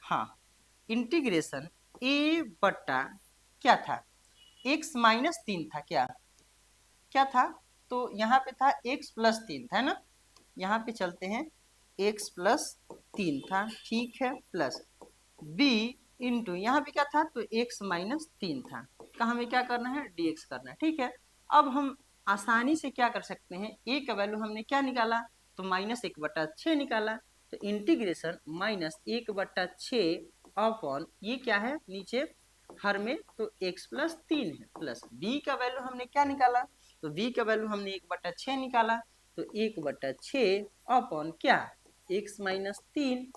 हाँ इंटीग्रेशन a बटा क्या था x -3 था क्या क्या था, तो यहाँ पे था x प्लस 3 था ना, यहाँ पे चलते हैं x प्लस 3 था ठीक है प्लस b इंटू यहाँ पे क्या था तो x -3 था, का हमें क्या करना है dx करना है ठीक है। अब हम आसानी से क्या कर सकते हैं, a का वैल्यू हमने क्या निकाला तो -1/6 निकाला, तो इंटीग्रेशन -1/6 अपॉन ये क्या है नीचे हर में तो x प्लस 3 है प्लस b का वैल्यू हमने क्या निकाला, तो b का वैल्यू हमने 1/6 निकाला, तो 1/6 अपॉन क्या x -3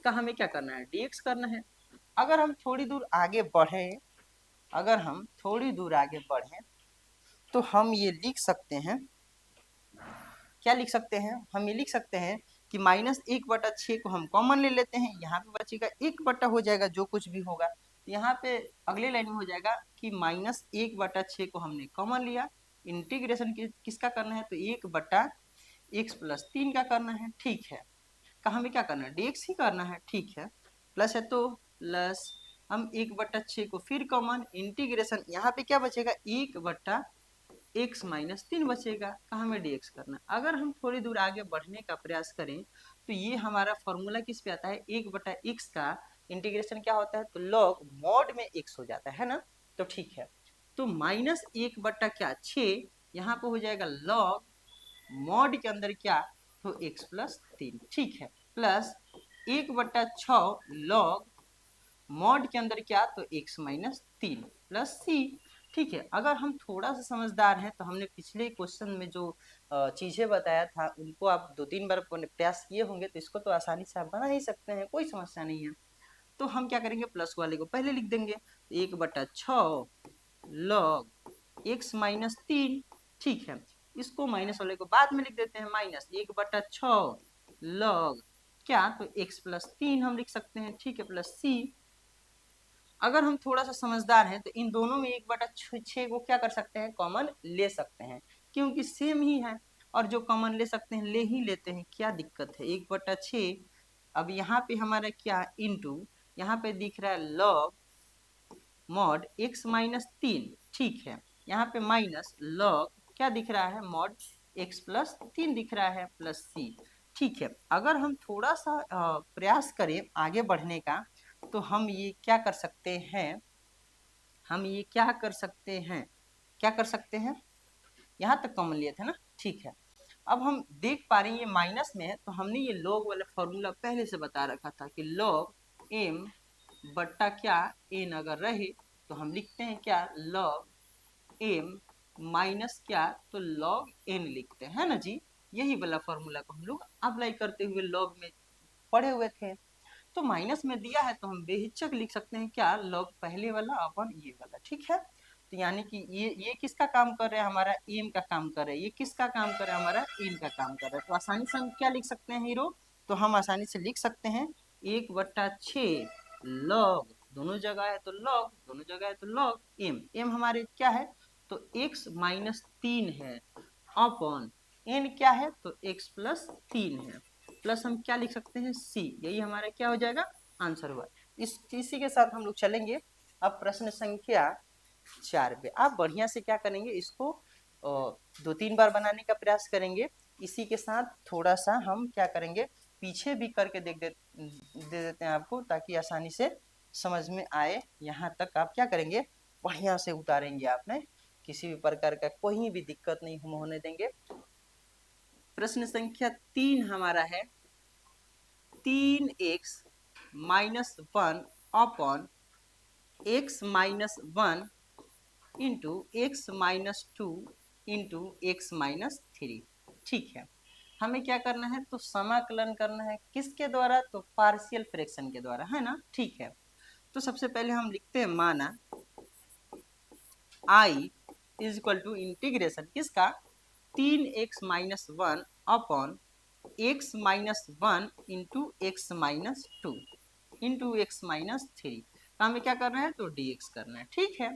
का हमें क्या करना है dx करना है। अगर हम थोड़ी दूर आगे बढ़े, अगर हम थोड़ी दूर आगे बढ़े तो हम ये लिख सकते हैं, क्या लिख सकते हैं, हम ये लिख सकते हैं कि -1/6 को हम कॉमन ले लेते हैं, यहाँ पे बचेगा 1 हो जाएगा जो कुछ भी होगा, तो यहाँ पे अगले लाइन में हो जाएगा कि -1/6 को हमने कॉमन लिया, इंटीग्रेशन किसका करना है तो 1/x प्लस 3 का करना है ठीक है, का हमें क्या करना है dx ही करना है ठीक है, प्लस है तो प्लस हम 1/6 को फिर कॉमन इंटीग्रेशन, यहाँ पे क्या बचेगा 1/x -3 बचेगा, का हमें dx करना है। अगर हम थोड़ी दूर आगे बढ़ने का प्रयास करें तो ये हमारा फॉर्मूला किस पे आता है 1/x का इंटीग्रेशन क्या होता है तो log मॉड में x हो जाता है ना, तो ठीक है तो -1/6 यहाँ पे हो जाएगा log मॉड के अंदर क्या तो x प्लस 3 ठीक है प्लस 1/6 log मॉड के अंदर क्या तो x -3 प्लस c, ठीक है। अगर हम थोड़ा सा समझदार हैं तो हमने पिछले क्वेश्चन में जो चीजें बताया था उनको आप 2-3 बार प्रयास किए होंगे तो इसको तो आसानी से आप बना ही सकते हैं, कोई समस्या नहीं है। तो हम क्या करेंगे, प्लस वाले को पहले लिख देंगे, 1/6 log x माइनस 3। ठीक है, इसको माइनस वाले को बाद में लिख देते हैं, माइनस 1/6 log क्या, तो x प्लस 3 हम लिख सकते हैं। ठीक है, प्लस c। अगर हम थोड़ा सा समझदार हैं तो इन दोनों में 1/6 को क्या कर सकते हैं, कॉमन ले सकते हैं, क्योंकि सेम ही है और जो कॉमन ले सकते हैं ले ही लेते हैं, क्या दिक्कत है। 1/6 अब यहाँ पे हमारा क्या, इंटू यहाँ पे दिख रहा है लॉग मॉड x माइनस 3। ठीक है, यहाँ पे माइनस लॉग क्या दिख रहा है, मॉड x प्लस 3 दिख रहा है, प्लस c। ठीक है, अगर हम थोड़ा सा प्रयास करें आगे बढ़ने का तो हम ये क्या कर सकते हैं, हम ये क्या कर सकते हैं, क्या कर सकते हैं, यहाँ तक कॉमन लिए थे ना। ठीक है, अब हम देख पा रहे हैं ये माइनस में है तो हमने ये लॉग वाला फॉर्मूला पहले से बता रखा था कि लॉग m बट्टा क्या n अगर रहे तो हम लिखते हैं क्या, लॉग m माइनस क्या, तो लॉग n लिखते हैं ना जी। यही वाला फॉर्मूला को हम लोग अप्लाई करते हुए लॉग में पढ़े हुए थे। तो माइनस में दिया है तो हम बेहिचक लिख सकते हैं क्या, लॉग पहले वाला अपन ये वाला। ठीक है, तो यानी कि ये किसका काम कर रहा है, हमारा एम का काम कर रहा है, ये किसका काम कर रहा है, हमारा एम का काम कर रहा है। तो आसानी से हम क्या लिख सकते हैं हीरो, तो हम आसानी से लिख सकते हैं 1/6 लॉग, दोनों जगह है तो लॉग, दोनों जगह है तो लॉग एम। एम हमारे क्या है, तो x माइनस 3 है, अपॉन n क्या है, तो x प्लस 3 है, प्लस हम क्या लिख सकते हैं c। यही हमारा क्या हो जाएगा, आंसर हुआ। इसी के साथ हम लोग चलेंगे अब प्रश्न संख्या 4 पे। आप बढ़िया से क्या करेंगे, इसको 2-3 बार बनाने का प्रयास करेंगे। इसी के साथ थोड़ा सा हम क्या करेंगे, पीछे भी करके दे देते हैं आपको, ताकि आसानी से समझ में आए। यहाँ तक आप क्या करेंगे, बढ़िया से उतारेंगे, आपने किसी भी प्रकार का कोई भी दिक्कत नहीं हम होने देंगे। प्रश्न संख्या 3 हमारा है 3x minus 1 upon x minus 1 into x minus 2 into x minus 3। ठीक है, हमें क्या करना है, तो समाकलन करना है, किसके द्वारा, तो पार्शियल फ्रैक्शन के द्वारा, है ना। ठीक है, तो सबसे पहले हम लिखते हैं, माना i is equal to integration किसका, 3x minus 1 upon x minus 1 into x minus 2 into x minus 3। तो हमें क्या करना है, तो dx करना है। ठीक है,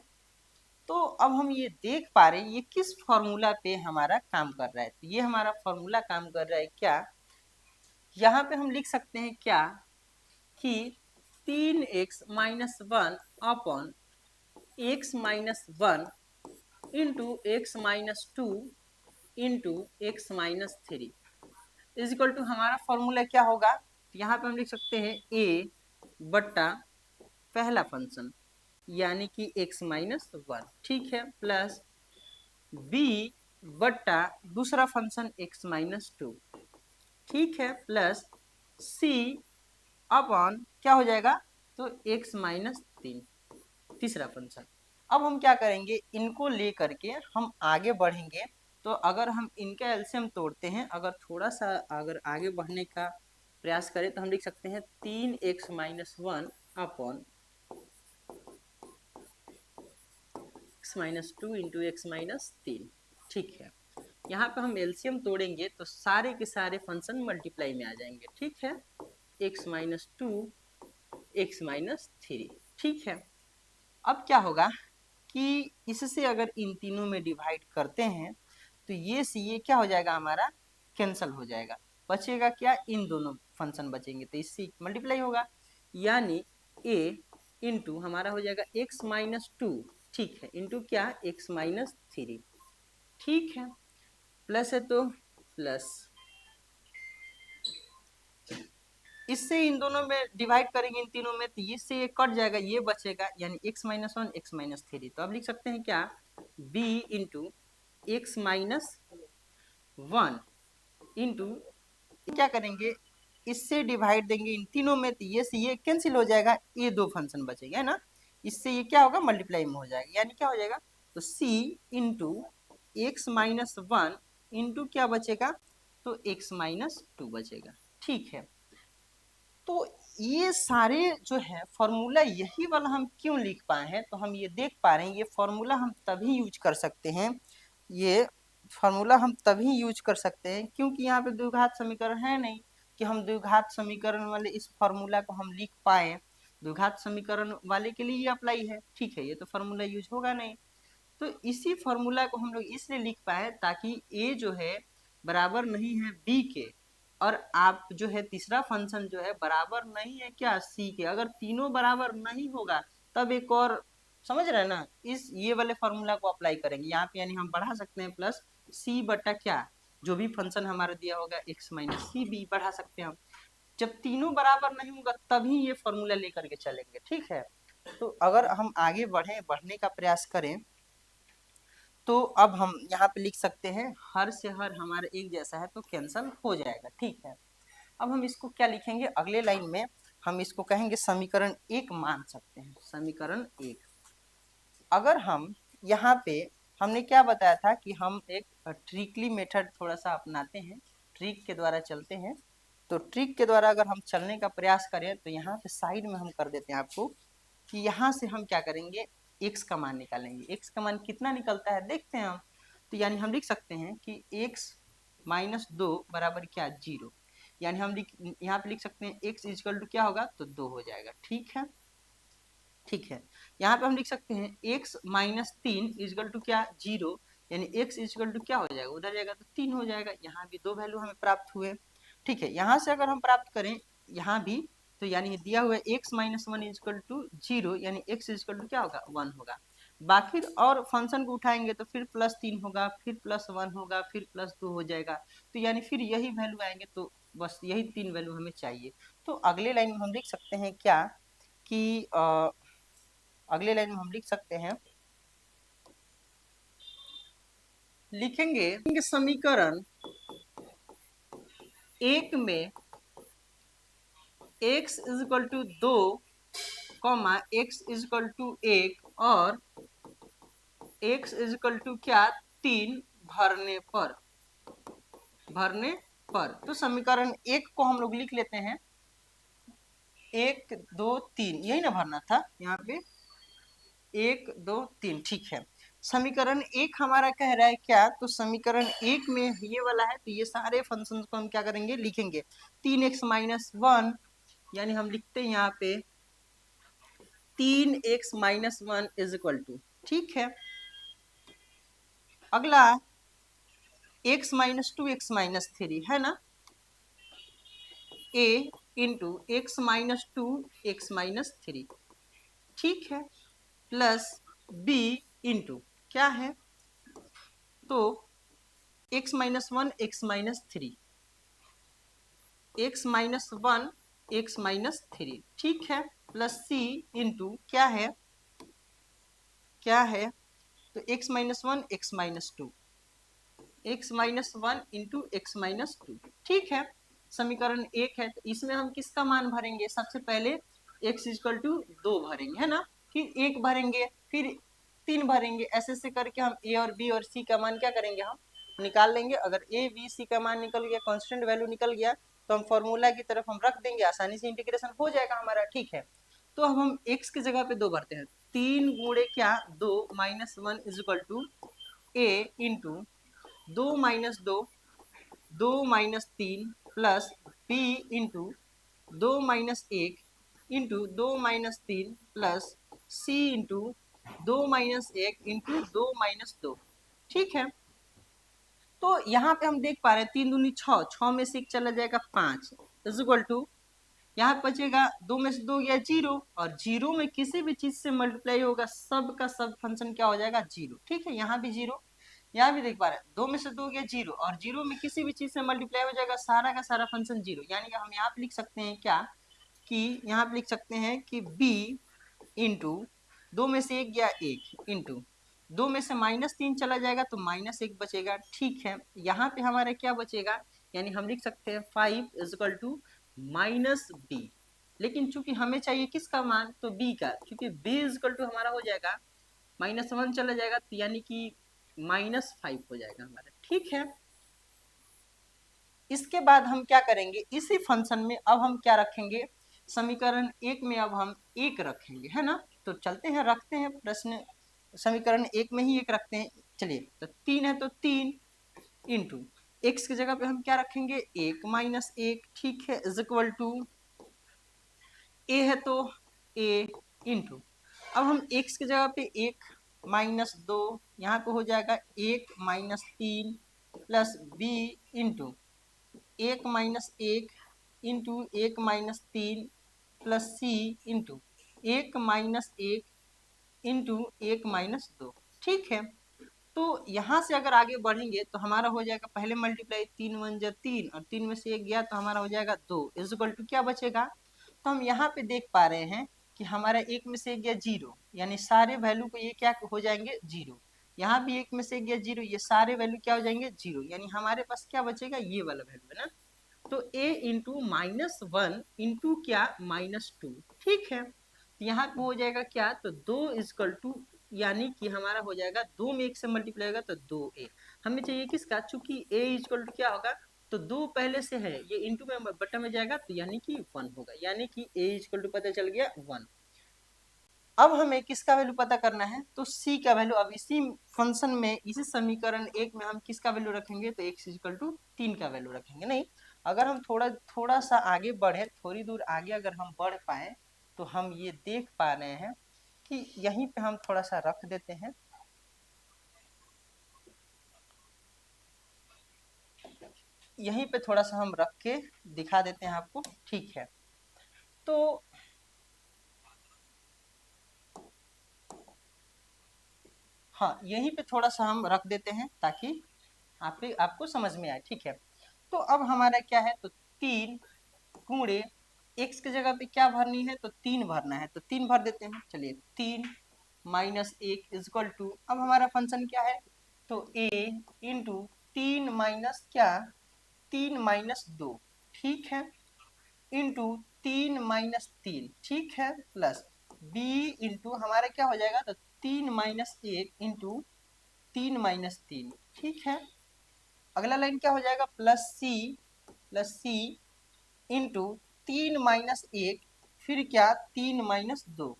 तो अब हम ये देख पा रहे हैं ये किस फॉर्मूला पे हमारा काम कर रहा है, तो ये हमारा फॉर्मूला काम कर रहा है क्या, यहाँ पे हम लिख सकते हैं क्या, कि 3x minus 1 upon x minus 1 into x minus 2 into x minus 3 is equal to हमारा फॉर्मूला क्या होगा, तो यहाँ पे हम लिख सकते हैं a बट्टा पहला फंक्शन यानी कि x माइनस 1। ठीक है, प्लस b बट्टा दूसरा फंक्शन x माइनस 2। ठीक है, प्लस c अपॉन क्या हो जाएगा, तो x माइनस 3 तीसरा फंक्शन। अब हम क्या करेंगे, इनको ले करके हम आगे बढ़ेंगे। तो अगर हम इनका एलसीएम तोड़ते हैं, अगर थोड़ा सा अगर आगे बढ़ने का प्रयास करें तो हम लिख सकते हैं 3x minus 1 upon x minus 2 into x minus 3। ठीक है, यहाँ पे हम एलसीएम तोड़ेंगे तो सारे के सारे फंक्शन मल्टीप्लाई में आ जाएंगे। ठीक है, x माइनस 2 एक्स माइनस 3। ठीक है, अब क्या होगा कि इससे अगर इन तीनों में डिवाइड करते हैं तो ये सी ये क्या हो जाएगा, हमारा कैंसल हो जाएगा, बचेगा क्या, इन दोनों फंक्शन बचेंगे तो इससे मल्टीप्लाई होगा, यानी a इंटू हमारा हो जाएगा x माइनस 2। ठीक है, इंटू क्या, x माइनस 3। ठीक है, प्लस है तो प्लस, इससे इन दोनों में डिवाइड करेंगे इन तीनों में तो इससे ये कट जाएगा, ये बचेगा, यानी x माइनस 1 एक्स माइनस 3। तो अब लिख सकते हैं क्या, b into x minus 1 into क्या करेंगे, इससे डिवाइड देंगे इन तीनों में तो ये से ये कैंसिल हो जाएगा, ये दो फंक्शन बचेगा, है ना। इससे ये क्या होगा, मल्टीप्लाई में हो जाएगा, यानी क्या हो जाएगा, तो c into x minus one into क्या बचेगा, तो x माइनस टू बचेगा। ठीक है, तो ये सारे जो है फॉर्मूला यही वाला हम क्यों लिख पाए हैं, तो हम ये देख पा रहे हैं ये फॉर्मूला हम तभी यूज कर सकते हैं, ये फॉर्मूला हम तभी यूज कर सकते हैं क्योंकि यहाँ पे द्विघात समीकरण है नहीं कि हम द्विघात समीकरण वाले इस फॉर्मूला को हम लिख पाए। द्विघात समीकरण वाले के लिए ये अप्लाई है, ठीक है, ये तो फॉर्मूला यूज होगा नहीं। तो इसी फॉर्मूला को हम लोग इसलिए लिख पाए ताकि ए जो है बराबर नहीं है बी के, और आप जो है तीसरा फंक्शन जो है बराबर नहीं है क्या सी के। अगर तीनों बराबर नहीं होगा तब एक और, समझ रहे हैं ना, इस ये वाले फॉर्मूला को अप्लाई करेंगे यहाँ पे, यानी हम बढ़ा सकते हैं प्लस सी बटा क्या, जो भी फंक्शन हमारा दिया होगा एक्स माइनस सी बी, बढ़ा सकते हैं हम। जब तीनों बराबर नहीं होगा तभी ये फॉर्मूला लेकर के चलेंगे। ठीक है, तो अगर हम आगे बढ़ने का प्रयास करें तो अब हम यहाँ पे लिख सकते हैं हर से हर हमारा एक जैसा है तो कैंसल हो जाएगा। ठीक है, अब हम इसको क्या लिखेंगे अगले लाइन में, हम इसको कहेंगे समीकरण एक मान सकते हैं, समीकरण एक। अगर हम यहाँ पे, हमने क्या बताया था कि हम एक ट्रिकली मेथड थोड़ा सा अपनाते हैं, ट्रिक के द्वारा चलते हैं। तो ट्रिक के द्वारा अगर हम चलने का प्रयास करें तो यहाँ पे साइड में हम कर देते हैं आपको कि यहाँ से हम क्या करेंगे x का मान निकालेंगे। x का मान कितना निकलता है देखते हैं हम। तो यानी हम लिख सकते हैं कि x माइनस दो बराबर क्या, जीरो। यानी हम यहाँ पे लिख सकते हैं x इजकल टू क्या होगा, तो दो हो जाएगा। ठीक है, ठीक है, यहाँ पे हम लिख सकते हैं x माइनस तीन इजकल टू क्या, जीरो। यानी x इजकल टू क्या हो जाएगा, उधर जाएगा तो तीन हो जाएगा। यहाँ भी दो वैल्यू हमें प्राप्त हुए। ठीक है, यहाँ से अगर हम प्राप्त करें यहाँ भी, तो यानी दिया हुआ है x minus one equal to zero, यानी x इजकल टू क्या होगा, वन होगा। बाकी और फंक्शन को उठाएंगे तो फिर प्लस तीन होगा, फिर प्लस वन होगा, फिर प्लस दो हो जाएगा। तो यानी फिर यही वैल्यू आएंगे, तो बस यही तीन वैल्यू हमें चाहिए। तो अगले लाइन में हम लिख सकते हैं क्या कि अगले लाइन में हम लिख सकते हैं, लिखेंगे समीकरण एक में x इजकल टू दो कॉमा x इजकल टू एक और x इजकल टू क्या, तीन भरने पर। तो समीकरण एक को हम लोग लिख लेते हैं एक दो तीन, यही ना भरना था यहाँ पे, एक दो तीन। ठीक है, समीकरण एक हमारा कह रहा है क्या, तो समीकरण एक में ये वाला है, तो ये सारे फंक्शन को हम क्या करेंगे, लिखेंगे। तीन एक्स माइनस वन, यानी हम लिखते हैं यहाँ पे तीन x minus one is equal to, ठीक है। अगला x minus two x minus three है ना, A into x minus two x minus three, ठीक है, प्लस बी इंटू क्या है, तो x minus one x minus three, x minus one x minus three, ठीक है, प्लस सी इंटू क्या है, तो x minus one x minus two, x minus one into x minus to, ठीक है। समीकरण एक है, तो इसमें हम किसका मान भरेंगे, सबसे पहले एक्स इक्वल टू दो भरेंगे, है ना, फिर एक भरेंगे, फिर तीन भरेंगे, ऐसे ऐसे करके हम ए और बी और सी का मान क्या करेंगे, हम निकाल लेंगे। अगर ए बी सी का मान निकल गया, कांस्टेंट वैल्यू निकल गया, तो हम फॉर्मूला की तरफ हम रख देंगे, आसानी से इंटीग्रेशन हो जाएगा हमारा। ठीक है, तो अब हम एक्स की जगह पे दो भरते हैं, तीन गुणे क्या, दो minus one is equal to a into दो माइनस दो, दो माइनस तीन प्लस बी इंटू दो माइनस एक इंटू दो माइनस तीन प्लस सी इंटू दो माइनस एक इंटू दो माइनस दो, ठीक है। तो यहाँ पे हम देख पा रहे हैं तीन दूनी छः, छः में से एक चला जाएगा पाँच इज इक्वल टू, यहाँ बचेगा दो में से दो गया जीरो, और जीरो में किसी भी चीज से मल्टीप्लाई होगा सब का सब फंक्शन क्या हो जाएगा, जीरो। ठीक है, यहाँ भी जीरो, यहाँ भी देख पा रहे हैं दो में से दो गया जीरो, और जीरो में किसी भी चीज से मल्टीप्लाई हो जाएगा सारा का सारा फंक्शन जीरो। यानी कि हम यहाँ पे लिख सकते हैं क्या, कि यहाँ पे लिख सकते हैं कि b इंटू दो में से एक गया एक इंटू दो में से माइनस तीन चला जाएगा तो माइनस एक बचेगा। ठीक है, यहाँ पे हमारा क्या बचेगा, यानी हम लिख सकते हैं five is equal to minus b, लेकिन चूंकि हमें चाहिए किसका मान, तो b का, क्योंकि b इज इक्वल टू हमारा हो जाएगा -1 चला जाएगा तो यानी कि -5 हो जाएगा हमारा, ठीक है। इसके बाद हम क्या करेंगे, इसी फंक्शन में अब हम क्या रखेंगे, समीकरण 1 में अब हम 1 रखेंगे, है ना। तो चलते हैं, रखते हैं प्रश्न, समीकरण 1 में ही 1 रखते हैं। चलिए, तो 3 है तो 3 इंटू एक्स की जगह पे हम क्या रखेंगे, 1 - 1, ठीक है, इज इक्वल टू ए है तो ए इंटू, अब हम एक्स की जगह पे 1 -2, यहाँ पे हो जाएगा 1 -3 plus B into 1 - 1 into 1 -3 plus सी इंटू 1 -1 इंटू 1 -2, ठीक है। तो यहाँ से अगर आगे बढ़ेंगे तो हमारा हो जाएगा, पहले मल्टीप्लाई 3 × 1 = 3 और 3 में से 1 गया तो हमारा हो जाएगा 2 इज इक्वल टू क्या बचेगा। तो हम यहाँ पे देख पा रहे हैं कि हमारा 1 में से 1 गया 0, यानी सारे वैल्यू को ये क्या हो जाएंगे 0। यहाँ भी 1 में से 1 गया 0, ये सारे वैल्यू क्या हो जाएंगे 0, यानी हमारे पास क्या बचेगा, ये वाला वैल्यू है ना। तो a इंटू -1 इंटू क्या -2, ठीक है। यहाँ पे हो जाएगा क्या, तो 2 इजकल टू, यानी कि हमारा हो जाएगा 2 में 1 से मल्टीप्लाई होगा तो 2a, हमें चाहिए किसका, चूंकि a इजकल टू क्या होगा, तो 2 पहले से है, ये इंटू में बटा में जाएगा तो यानी कि 1 होगा, यानी कि a इजकल टू पता चल गया 1। अब हमें किसका वैल्यू पता करना है, तो c का वैल्यू, अब इसी फंक्शन में, इसी समीकरण 1 में हम किसका वैल्यू रखेंगे, तो x इक्वल टू 3 का वैल्यू रखेंगे। नहीं, अगर हम थोड़ा सा आगे बढ़े, थोड़ी दूर आगे अगर हम बढ़ पाए तो हम ये देख पा रहे हैं कि यहीं पे हम थोड़ा सा रख देते हैं, यहीं पे थोड़ा सा हम रख के दिखा देते हैं आपको, ठीक है। तो हाँ, यहीं पे थोड़ा सा हम रख देते हैं ताकि आपको समझ में आए, ठीक है। तो अब हमारा क्या है, तो 3 गुणे x की जगह पे क्या भरनी है, तो 3 भरना है, तो 3 भर देते हैं। चलिए, 3 -1 इजक्वल टू, अब हमारा फंक्शन क्या है, तो a इंटू 3 माइनस क्या, 3 - 2, ठीक है, इंटू 3 - 3, ठीक है, प्लस b इंटू हमारा क्या हो जाएगा, तो 3 -1 इंटू 3 - 3, ठीक है। अगला लाइन क्या हो जाएगा, प्लस सी इंटू 3 -1, फिर क्या 3 -2,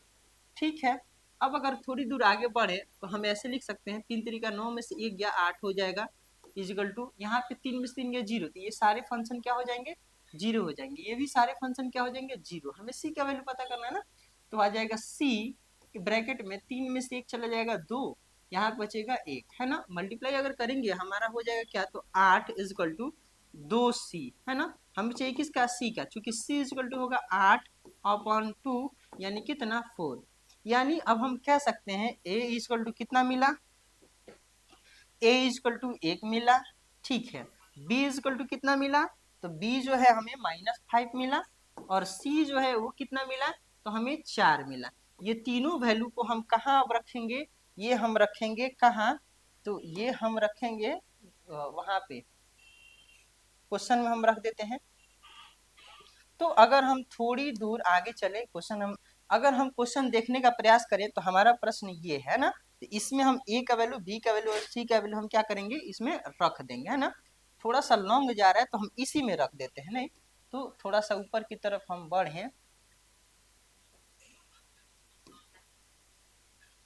ठीक है। अब अगर थोड़ी दूर आगे बढ़े तो हम ऐसे लिख सकते हैं, 3 3 9 में से 1 गया 8 हो जाएगा, इजिकल टू यहाँ पे 3 में से 3 गया 0, तो ये सारे फंक्शन क्या हो जाएंगे 0 हो जाएंगे, ये भी सारे फंक्शन क्या हो जाएंगे 0। हमें सी का वैल्यू पता करना है ना, तो आ जाएगा सी ब्रैकेट में 3 में से 1 चला जाएगा 2, यहाँ बचेगा 1, है ना। मल्टीप्लाई अगर करेंगे हमारा हो जाएगा क्या, तो 8 इजिकल टू 2c, है ना। हमें चाहिए किसका, सी का, चूंकि सी इजिकल टू होगा 8/2, यानी कितना 4, यानी अब हम कह सकते हैं a इक्वल टू कितना मिला, a इक्वल टू 1 मिला, ठीक है। b इक्वल टू कितना मिला, तो b जो है हमें -5 मिला, और c जो है वो कितना मिला, तो हमें 4 मिला। ये तीनों वैल्यू को हम कहाँ अब रखेंगे, ये हम रखेंगे कहाँ, तो ये हम रखेंगे वहां पे क्वेश्चन में हम रख देते हैं। तो अगर हम थोड़ी दूर आगे चले, क्वेश्चन हम अगर हम क्वेश्चन देखने का प्रयास करें तो हमारा प्रश्न ये है ना, तो इसमें हम a का वैल्यू, b का वैल्यू और c का वैल्यू हम क्या करेंगे, इसमें रख देंगे, है ना। थोड़ा सा लॉन्ग जा रहा है तो हम इसी में रख देते हैं। नहीं, तो थोड़ा सा ऊपर की तरफ हम बढ़े,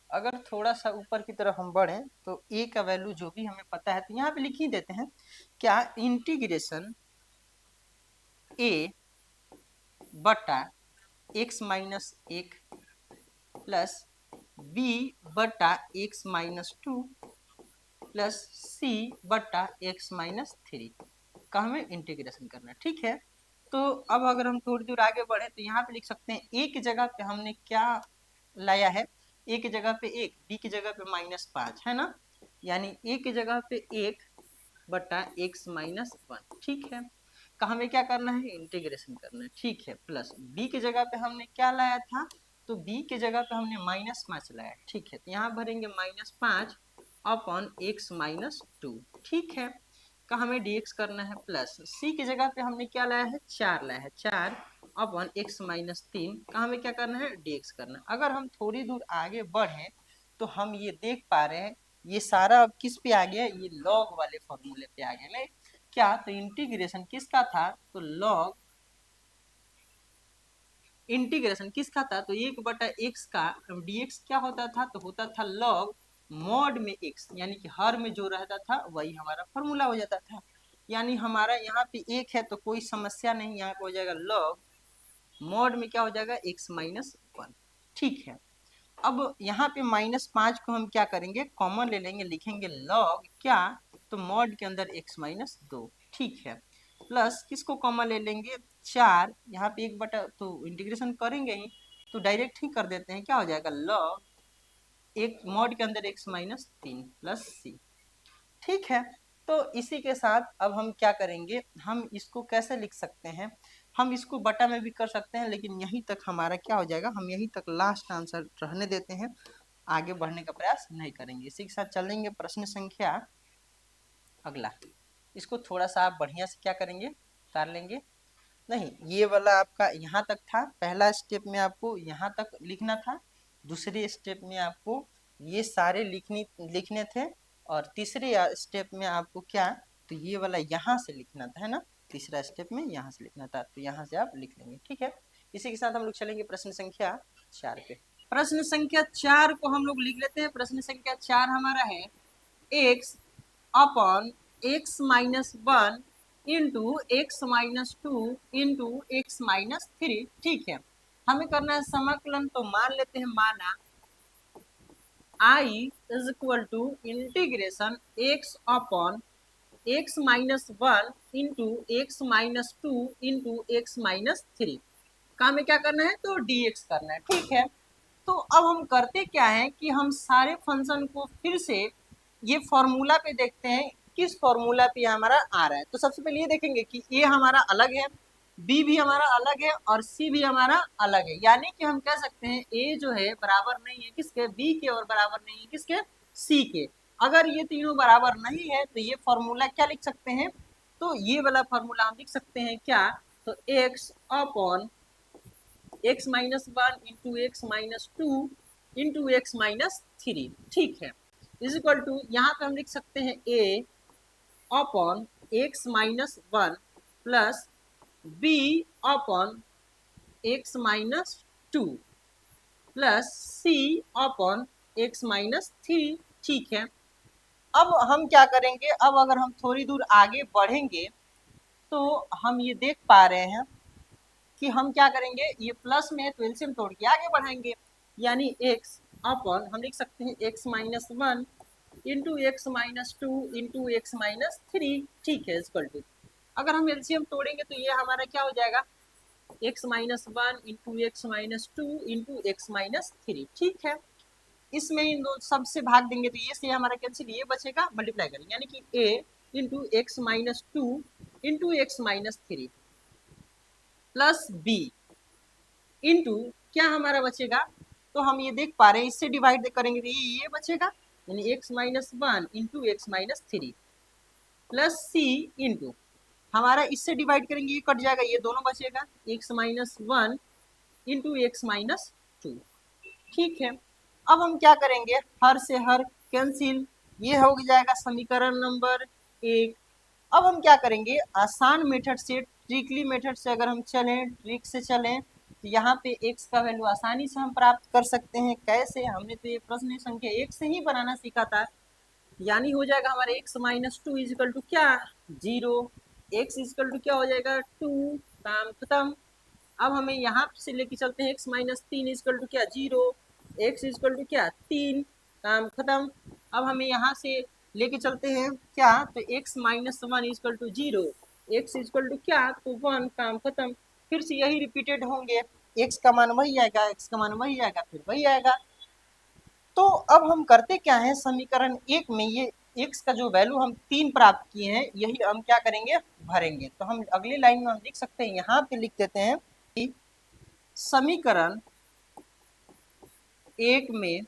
अगर थोड़ा सा ऊपर की तरफ हम बढ़े तो a का वैल्यू जो भी हमें पता है, तो यहाँ पे लिख ही देते हैं क्या, इंटीग्रेशन a बटा x-1 प्लस b बटा x-2 प्लस c बटा x-3 का हमें इंटीग्रेशन करना है, ठीक है। तो अब अगर हम थोड़ी दूर आगे बढ़े तो यहाँ पे लिख सकते हैं, a की जगह पे हमने क्या लाया है, a की जगह पे 1, b की जगह पे -5, है ना, यानी a की जगह पे 1 बटा x-1, ठीक है, का हमें क्या करना है, इंटीग्रेशन करना है, ठीक है, प्लस b की जगह पे हमने क्या लाया था, तो b की जगह पे हमने -5 लाया, ठीक है, तो यहाँ भरेंगे -5 अपॉन x-2, ठीक है, का हमें dx करना है, प्लस c की जगह पे हमने क्या लाया है, 4 लाया है, 4 अपॉन x-3 का हमें क्या करना है, dx करना है। अगर हम थोड़ी दूर आगे बढ़े तो हम ये देख पा रहे हैं ये सारा अब किस पे आ गया, ये लॉग वाले फॉर्मूले पे आ गया ना क्या। तो इंटीग्रेशन किसका था, तो लॉग इंटीग्रेशन किसका था, तो 1/x का dx क्या होता था, तो होता था लॉग मॉड में x, यानी कि हर में जो रहता था वही हमारा फॉर्मूला हो जाता था। यानी हमारा यहाँ पे 1 है तो कोई समस्या नहीं, यहाँ पे हो जाएगा लॉग मॉड में क्या हो जाएगा x-1। ठीक है, अब यहाँ पे -5 को हम क्या करेंगे, कॉमन ले लेंगे, लिखेंगे लॉग क्या, तो मॉड के अंदर x-2। ठीक है, प्लस किसको कॉमन ले लेंगे, 4, यहाँ पे 1/, तो इंटीग्रेशन करेंगे ही तो डायरेक्ट ही कर देते हैं, क्या हो जाएगा लॉग एक मॉड के अंदर x-3 प्लस c। ठीक है, तो इसी के साथ अब हम क्या करेंगे, हम इसको कैसे लिख सकते हैं, हम इसको बटा में भी कर सकते हैं, लेकिन यहीं तक हमारा क्या हो जाएगा, हम यहीं तक लास्ट आंसर रहने देते हैं, आगे बढ़ने का प्रयास नहीं करेंगे। इसी के साथ चलेंगे प्रश्न संख्या अगला, इसको थोड़ा सा आप बढ़िया से क्या करेंगे, उतार लेंगे। नहीं, ये वाला आपका यहाँ तक था, पहला स्टेप में आपको यहाँ तक लिखना था, दूसरे स्टेप में आपको ये सारे लिखने थे, और तीसरे स्टेप में आपको क्या, तो ये वाला यहाँ से लिखना था, है ना, तीसरा स्टेप में यहाँ से लिखना था, तो यहाँ से आप लिख लेंगे। ठीक है, इसी के साथ हम लोग चलेंगे प्रश्न संख्या 4 पे। प्रश्न संख्या 4 को हम लोग लिख लेते हैं। प्रश्न संख्या 4 हमारा है x upon x-1 into x-2 into x-3। ठीक है, हमें करना है समाकलन, तो मान लेते हैं, माना I is equal to integration x upon x-1 into x-2 into x-3 का हमें क्या करना है, तो dx करना है। ठीक है, तो अब हम करते क्या है कि हम सारे फंक्शन को फिर से ये फॉर्मूला पे देखते हैं, किस फॉर्मूला पे हमारा आ रहा है। तो सबसे पहले ये देखेंगे कि ए हमारा अलग है, बी भी हमारा अलग है, और सी भी हमारा अलग है, यानी कि हम कह सकते हैं ए जो है बराबर नहीं है किसके, बी के, और बराबर नहीं है किसके, सी के। अगर ये तीनों बराबर नहीं है तो ये फॉर्मूला क्या लिख सकते हैं, तो ये वाला फॉर्मूला हम लिख सकते हैं क्या, तो x upon x-1 into x-2 into x-3। ठीक है, इज इक्वल टू यहाँ पे हम लिख सकते हैं a upon x-1 plus b upon x-2 plus c upon x-3। ठीक है, अब हम क्या करेंगे, अब अगर हम थोड़ी दूर आगे बढ़ेंगे तो हम ये देख पा रहे हैं कि हम क्या करेंगे, ये प्लस में है तो एलसीएम तोड़ के आगे बढ़ाएंगे, यानी x अपॉन हम लिख सकते हैं x-1 into x-2 into x-3। ठीक है, इक्वल टू, अगर हम एलसीएम तोड़ेंगे तो ये हमारा क्या हो जाएगा, x-1 into x-2 into x-3। ठीक है, इसमें इन दो सबसे भाग देंगे तो ये से हमारा कैंसिल, ये बचेगा, मल्टीप्लाई करेंगे, यानी कि a into x-2 into x-3 plus b into क्या हमारा बचेगा, तो हम ये देख पा रहे हैं इससे डिवाइड करेंगे तो ये बचेगा, यानी x-1 into x-3 plus c into हमारा इससे डिवाइड करेंगे, ये कट जाएगा, ये दोनों बचेगा, x-1 इंटू x-2। ठीक है, अब हम क्या करेंगे, हर से हर कैंसिल, ये हो जाएगा समीकरण नंबर 1। अब हम क्या करेंगे, आसान मेथड से, ट्रिकली मेथड से अगर हम चलें, ट्रिक से चलें, तो यहाँ पे x का वैल्यू आसानी से हम प्राप्त कर सकते हैं। कैसे, हमने तो ये प्रश्न संख्या 1 से ही बनाना सीखा था, यानी हो जाएगा हमारे x-2 इजिकल टू क्या, 0, x इजिकल टू क्या हो जाएगा 2, काम खत्म। अब हमें यहाँ से लेके चलते हैं x-3 इजिकल टू क्या 0, x इजिकल टू क्या 3, काम खत्म। अब हमें यहाँ से लेके चलते हैं क्या, तो x-1 equal to 0, x equal to क्या, तो 1, काम खत्म। फिर से यही रिपीटेड होंगे, x का मान वही आएगा, x का मान वही आएगा, फिर वही आएगा। तो अब हम करते क्या है, समीकरण 1 में ये x का जो वैल्यू हम 3 प्राप्त किए हैं, यही हम क्या करेंगे, भरेंगे। तो हम अगली लाइन में हम लिख सकते हैं, यहाँ पे लिख देते हैं कि समीकरण 1 में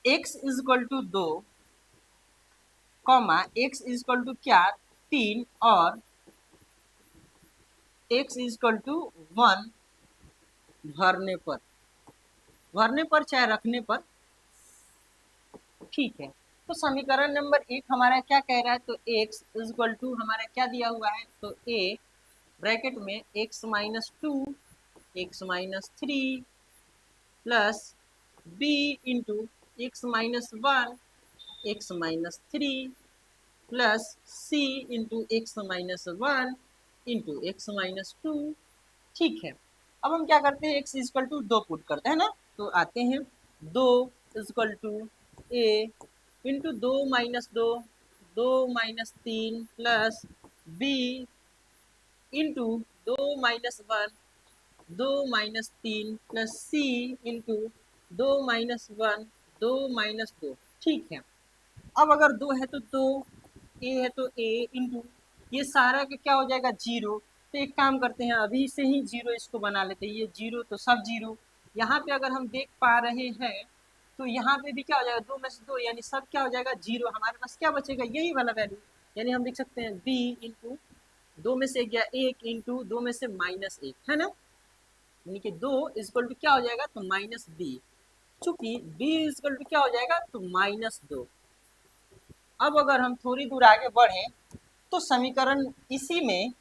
x equal to 2, comma x equal to क्या 3 और x इजक्वल टू 1 भरने पर भरने पर चाहे रखने पर, ठीक है। तो समीकरण नंबर 1 हमारा क्या कह रहा है, तो x इज इक्वल टू हमारा क्या दिया हुआ है, तो a ब्रैकेट में x minus two x minus three plus b into x minus one x minus three plus c into x minus one into x minus to, ठीक है। अब हम क्या करते हैं, x इजकल टू दो पुट करते हैं ना, तो आते हैं दो इजकल टू a इंटू दो माइनस दो, दो माइनस तीन प्लस b इंटू दो माइनस वन, दो माइनस तीन प्लस c इंटू दो माइनस वन, दो माइनस दो, ठीक है। अब अगर दो है तो दो, ए है तो ए इंटू ये सारा का क्या हो जाएगा जीरो, तो एक काम करते हैं अभी से ही जीरो इसको बना लेते हैं, ये जीरो तो सब जीरो। यहाँ पे अगर हम देख पा रहे हैं तो यहाँ पे भी क्या हो जाएगा, दो में से दो यानी सब क्या हो जाएगा जीरो, हमारे पास क्या बचेगा यही वाला वैल्यू, यानी हम लिख सकते हैं बी इंटू दो में से गया एक इंटू दो में से माइनस एक, है ना, यानी कि दो इजक्वल टू क्या हो जाएगा, तो माइनस बी, चूंकि बी इजक्वल टू क्या हो जाएगा, तो माइनस दो। अब अगर हम थोड़ी दूर आगे बढ़े तो समीकरण इसी में,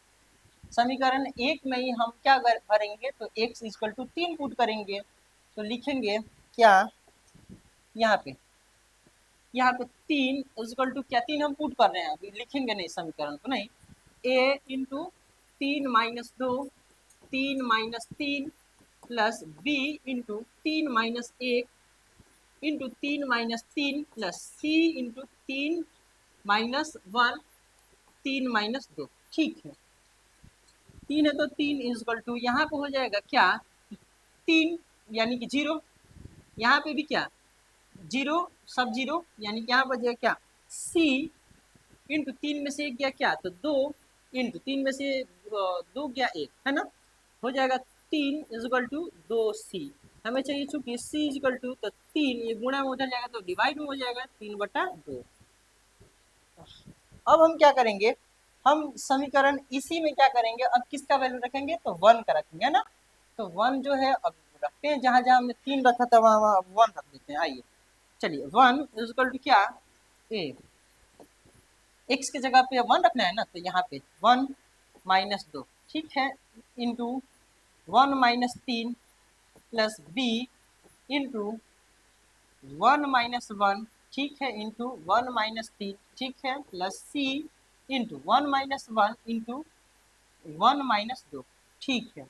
समीकरण एक में ही हम क्या भरेंगे, तो x इक्वल टू तीन पुट करेंगे, तो लिखेंगे क्या यहाँ पे तीन इक्वल टू क्या, तीन हम पुट कर रहे हैं, अभी लिखेंगे नहीं समीकरण को, नहीं, a इंटू तीन माइनस दो, तीन माइनस तीन प्लस b इंटू तीन माइनस एक इंटू तीन माइनस तीन प्लस c इंटू तीन माइनस वन, तीन माइनस दो, ठीक है। तीन है तो तीन इजकल टू यहाँ पे हो जाएगा क्या, तीन यानी कि जीरो, यहाँ पे भी क्या जीरो, सब जीरो, यानी कि यहाँ पर जाएगा क्या c इंटू तीन में से एक गया क्या, तो दो इंटू तीन में से दो गया एक, है ना, हो जाएगा तीन इजकल टू दो सी, हमें चाहिए चूंकि c इजकल टू, तो तीन ये गुणा में उधर जाएगा तो डिवाइड में हो जाएगा, तीन बटा दो। अब हम क्या करेंगे, हम समीकरण इसी में क्या करेंगे, अब किसका वैल्यू रखेंगे, तो वन का रखेंगे, है ना, तो वन जो है अब रखते हैं, जहां जहां हमने तीन रखा था वहां वहां वन रख देते हैं। आइए चलिए, वन इजकल टू क्या, ए एक्स की जगह पे वन रखना है ना, तो यहाँ पे वन माइनस दो, ठीक है, इंटू वन माइनस तीन plus B into one minus one, ठीक है, इंटू वन माइनस तीन, ठीक है, प्लस सी into one minus one into one minus दो, ठीक है।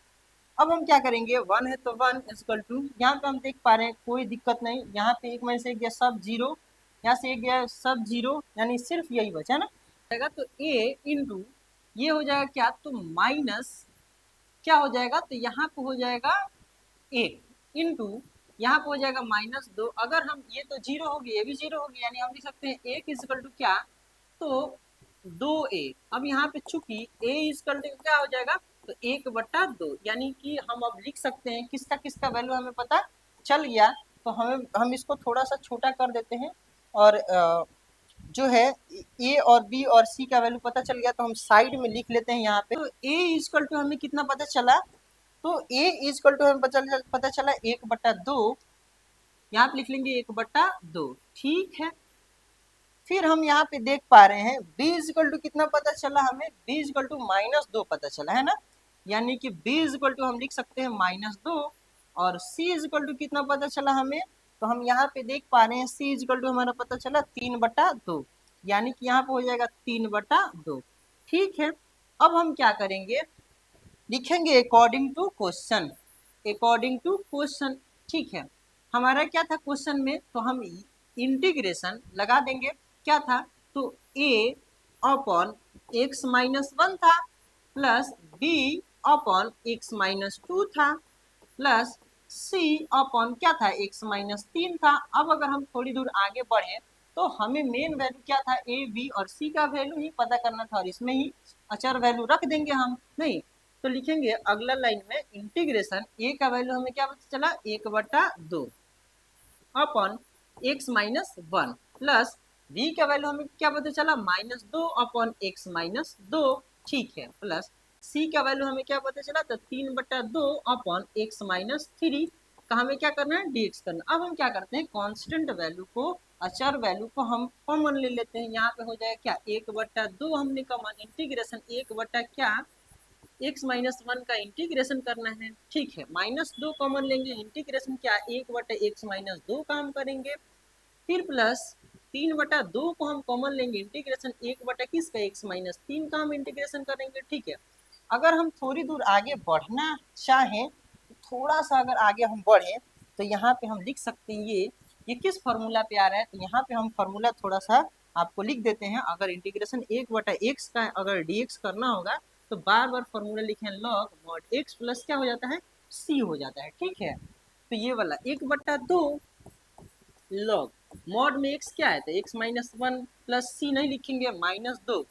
अब हम क्या करेंगे, वन है तो वन इजकल टू, यहाँ पे हम देख पा रहे हैं कोई दिक्कत नहीं, यहाँ पे एक में से गया सब जीरो, यहाँ से एक गया सब जीरो, यानी सिर्फ यही बचा ना, तो ए इंटू ये हो जाएगा क्या, तो माइनस क्या हो जाएगा, तो यहाँ पे हो जाएगा एक इंटू यहाँ पे हो जाएगा माइनस दो, अगर हम ये तो जीरो होगी ये भी जीरो होगी, यानी हम लिख सकते हैं एक इजकल टू क्या, तो दो ए, अब यहाँ पे चूंकि ए इजकल टू क्या हो जाएगा, तो एक बट्टा दो, यानी कि हम अब लिख सकते हैं किसका किसका वैल्यू हमें पता चल गया, तो हम इसको थोड़ा सा छोटा कर देते हैं, और जो है ए और बी और सी का वैल्यू पता चल गया, तो हम साइड में लिख लेते हैं यहाँ पे, तो ए इजकल टू हमें कितना पता चला, तो ए इजकल टू हमें पता चला एक बट्टा दो, यहाँ पे लिख लेंगे एक बट्टा दो, ठीक है। फिर हम यहाँ पे देख पा रहे हैं b इजकल टू कितना पता चला हमें, b इजकल टू माइनस दो पता चला, है ना, यानी कि b इजकल टू हम लिख सकते हैं माइनस दो, और c इजकल टू कितना पता चला हमें, तो हम यहाँ पे देख पा रहे हैं c इजकल टू हमारा पता चला तीन बटा दो, यानी कि यहाँ पे हो जाएगा तीन बटा दो, ठीक है। अब हम क्या करेंगे, लिखेंगे according to question, according to question, ठीक है। हमारा क्या था क्वेश्चन में, तो हम इंटीग्रेशन लगा देंगे, क्या था, तो a upon x minus one था plus b upon x minus two था प्लस c अपॉन क्या था, एक्स माइनस तीन था। अब अगर हम थोड़ी दूर आगे बढ़े तो हमें मेन वैल्यू क्या था, a b और c का वैल्यू ही पता करना था, और इसमें ही अचर वैल्यू रख देंगे हम, नहीं तो लिखेंगे अगला लाइन में इंटीग्रेशन a का वैल्यू हमें क्या पता चला, एक बटा दो upon x minus one plus v का वैल्यू हमें क्या पता चला, माइनस दो अपॉन एक्स माइनस दो, ठीक है, प्लस c का वैल्यू हमें क्या पता चला, तो तीन बटा दो अपॉन एक्स माइनस थ्री, तो हमें क्या करना है, dx करना। अब हम क्या करते हैं, कांस्टेंट वैल्यू को, अचर वैल्यू को हम कॉमन ले लेते हैं। यहाँ पे हो जाएगा क्या, 1/2 हमने कॉमन, इंटीग्रेशन 1 क्या, x-1 का इंटीग्रेशन करना है। ठीक है, -2 कॉमन लेंगे, इंटीग्रेशन क्या, 1/x-2 काम करेंगे। फिर प्लस 3/2 को हम कॉमन लेंगे, इंटीग्रेशन 1 किसका, x-3 का हम इंटीग्रेशन करेंगे। ठीक है, अगर हम थोड़ी दूर आगे बढ़ना चाहें, थोड़ा सा अगर आगे हम बढ़े, तो यहाँ पे हम लिख सकते हैं ये किस फॉर्मूला पे आ रहा है, तो यहाँ पे हम फॉर्मूला थोड़ा सा आपको लिख देते हैं। अगर इंटीग्रेशन 1/x का अगर dx करना होगा, तो बार बार फॉर्मूला लिखें, log mod x प्लस क्या हो जाता है, c हो जाता है। ठीक है, तो ये वाला 1/2 log mod में x क्या है, तो x-1 प्लस c नहीं लिखेंगे, -2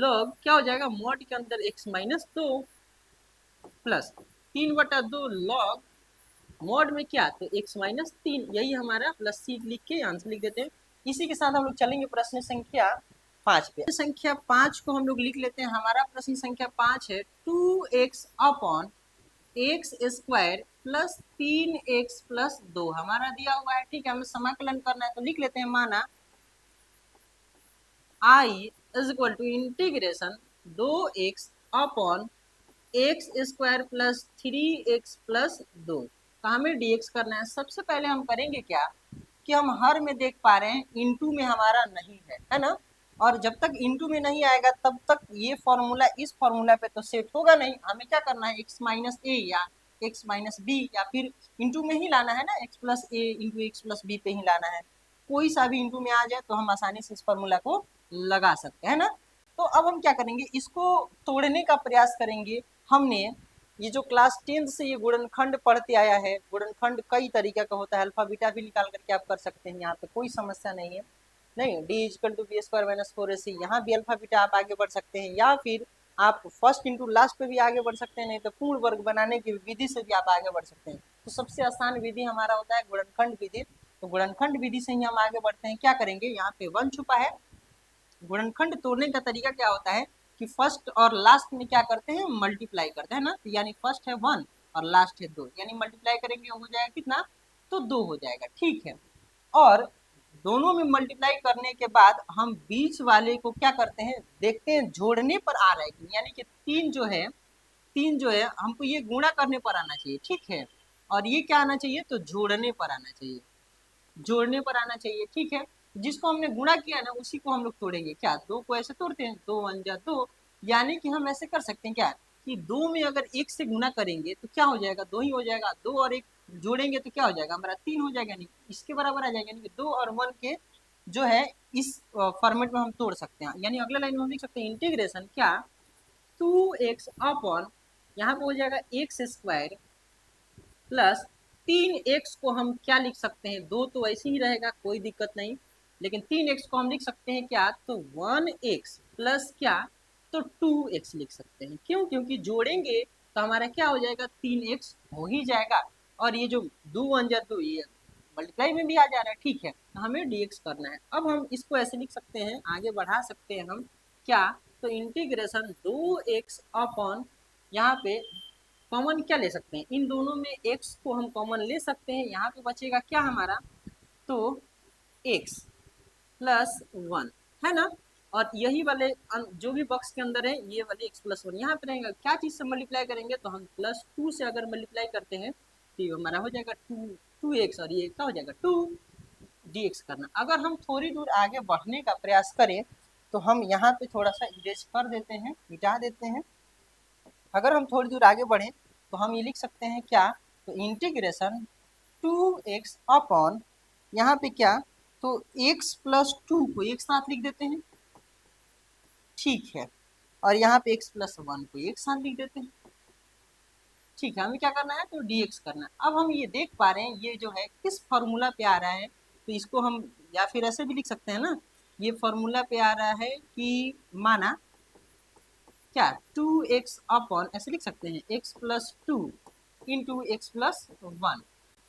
log क्या हो जाएगा, mod के अंदर x-2 प्लस 3/2 log mod में क्या, तो x-3, यही हमारा प्लस सी लिख के आंसर लिख देते हैं। इसी के साथ हम लोग चलेंगे प्रश्न संख्या 5 पे। संख्या 5 को हम लोग लिख लेते हैं। हमारा प्रश्न संख्या 5 है 2x upon x square plus 3x plus 2 हमारा दिया हुआ है। ठीक है, हमें समाकलन करना है, तो लिख लेते हैं, माना i is equal to integration 2x upon x square plus 3x plus 2, तो हमें dx करना है। सबसे पहले हम करेंगे क्या, कि हम हर में देख पा रहे हैं इनटू में हमारा नहीं है ना, और जब तक इनटू में नहीं आएगा तब तक ये फॉर्मूला इस फॉर्मूला पे तो सेट होगा नहीं। हमें क्या करना है, x-a या x-b या फिर इनटू में ही लाना है ना, x+a इंटू x+b पे ही लाना है। कोई सा भी इनटू में आ जाए तो हम आसानी से इस फॉर्मूला को लगा सकते हैं ना। तो अब हम क्या करेंगे, इसको तोड़ने का प्रयास करेंगे। हमने ये जो क्लास 10 से ये गुणनखंड पढ़ते आया है, गुणनखंड कई तरीके का होता है, अल्फा बीटा भी निकाल करके आप कर सकते हैं, यहाँ पे कोई समस्या नहीं है। नहीं, d=b² - 4ac, यहाँ भी अल्फा बीटा आप आगे बढ़ सकते हैं, या फिर आप फर्स्ट इंटू लास्ट पे भी आगे बढ़ सकते हैं, नहीं तो पूर्ण वर्ग बनाने की विधि से भी आप आगे बढ़ सकते हैं। तो सबसे आसान विधि हमारा होता है गुणनखंड विधि। तो गुणनखंड विधि से ही हम आगे बढ़ते हैं। क्या करेंगे, यहाँ पे 1 छुपा है। गुणनखंड तोड़ने का तरीका क्या होता है कि फर्स्ट और लास्ट में क्या करते हैं, मल्टीप्लाई करते हैं ना, तो यानी फर्स्ट है 1 और लास्ट है 2, यानी मल्टीप्लाई करेंगे हो जाएगा कितना, तो 2 हो जाएगा। ठीक है, और दोनों में मल्टीप्लाई करने के बाद हम बीच वाले को क्या करते हैं, देखते हैं जोड़ने पर आ रहा है कि, यानी कि 3 जो है हमको ये गुणा करने पर आना चाहिए। ठीक है, और ये क्या आना चाहिए, तो जोड़ने पर आना चाहिए, जोड़ने पर आना चाहिए। ठीक है, जिसको हमने गुणा किया ना उसी को हम लोग तोड़ेंगे। क्या, 2 को ऐसे तोड़ते हैं, 2 1 जा 2, यानी कि हम ऐसे कर सकते हैं क्या, कि 2 में अगर 1 से गुणा करेंगे तो क्या हो जाएगा, 2 ही हो जाएगा। 2 और 1 जोड़ेंगे तो क्या हो जाएगा हमारा, 3 हो जाएगा, नहीं इसके बराबर आ जाएगा। यानी कि 2 और 1 के जो है इस फॉर्मेट में हम तोड़ सकते हैं। यानी अगले लाइन में हम लिख सकते हैं इंटीग्रेशन क्या, 2x अपॉन, यहाँ पे हो जाएगा एक्स स्क्वायर प्लस 3x को हम क्या लिख सकते हैं, 2 तो ऐसे ही रहेगा, कोई दिक्कत नहीं, लेकिन 3x को हम लिख सकते हैं क्या, तो 1x प्लस क्या, तो 2x लिख सकते हैं। क्यों, क्योंकि जोड़ेंगे तो हमारा क्या हो जाएगा, 3x हो ही जाएगा, और ये जो 2 1 जा 2 ये मल्टीप्लाई में भी आ जा रहा है। ठीक है, तो हमें dx करना है। अब हम इसको ऐसे लिख सकते हैं, आगे बढ़ा सकते हैं हम क्या, तो इंटीग्रेशन 2x अपॉन, यहाँ पे कॉमन क्या ले सकते हैं, इन दोनों में x को हम कॉमन ले सकते हैं। यहाँ पे बचेगा क्या हमारा, तो x प्लस 1 है ना, और यही वाले जो भी बॉक्स के अंदर है ये वाले x+1 यहाँ पे रहेगा। क्या चीज़ से मल्टीप्लाई करेंगे, तो हम +2 से अगर मल्टीप्लाई करते हैं तो ये हमारा हो जाएगा 2x, और ये क्या हो जाएगा 2 dx करना। अगर हम थोड़ी दूर आगे बढ़ने का प्रयास करें तो हम यहाँ पे थोड़ा सा इरेज कर देते हैं, मिटा देते हैं। अगर हम थोड़ी दूर आगे बढ़ें तो हम ये लिख सकते हैं क्या, तो इंटीग्रेशन 2x अपॉन, यहाँ पे क्या, तो x+2 को एक साथ लिख देते हैं। ठीक है, और यहाँ पे x+1 को एक साथ लिख देते हैं। ठीक है, हमें क्या करना है, तो dx करना है। अब हम ये देख पा रहे हैं ये जो है किस फॉर्मूला पे आ रहा है, तो इसको हम या फिर ऐसे भी लिख सकते हैं ना, ये फॉर्मूला पे आ रहा है कि माना क्या, 2x अपॉन, ऐसे लिख सकते हैं x+2 इंटू x+1।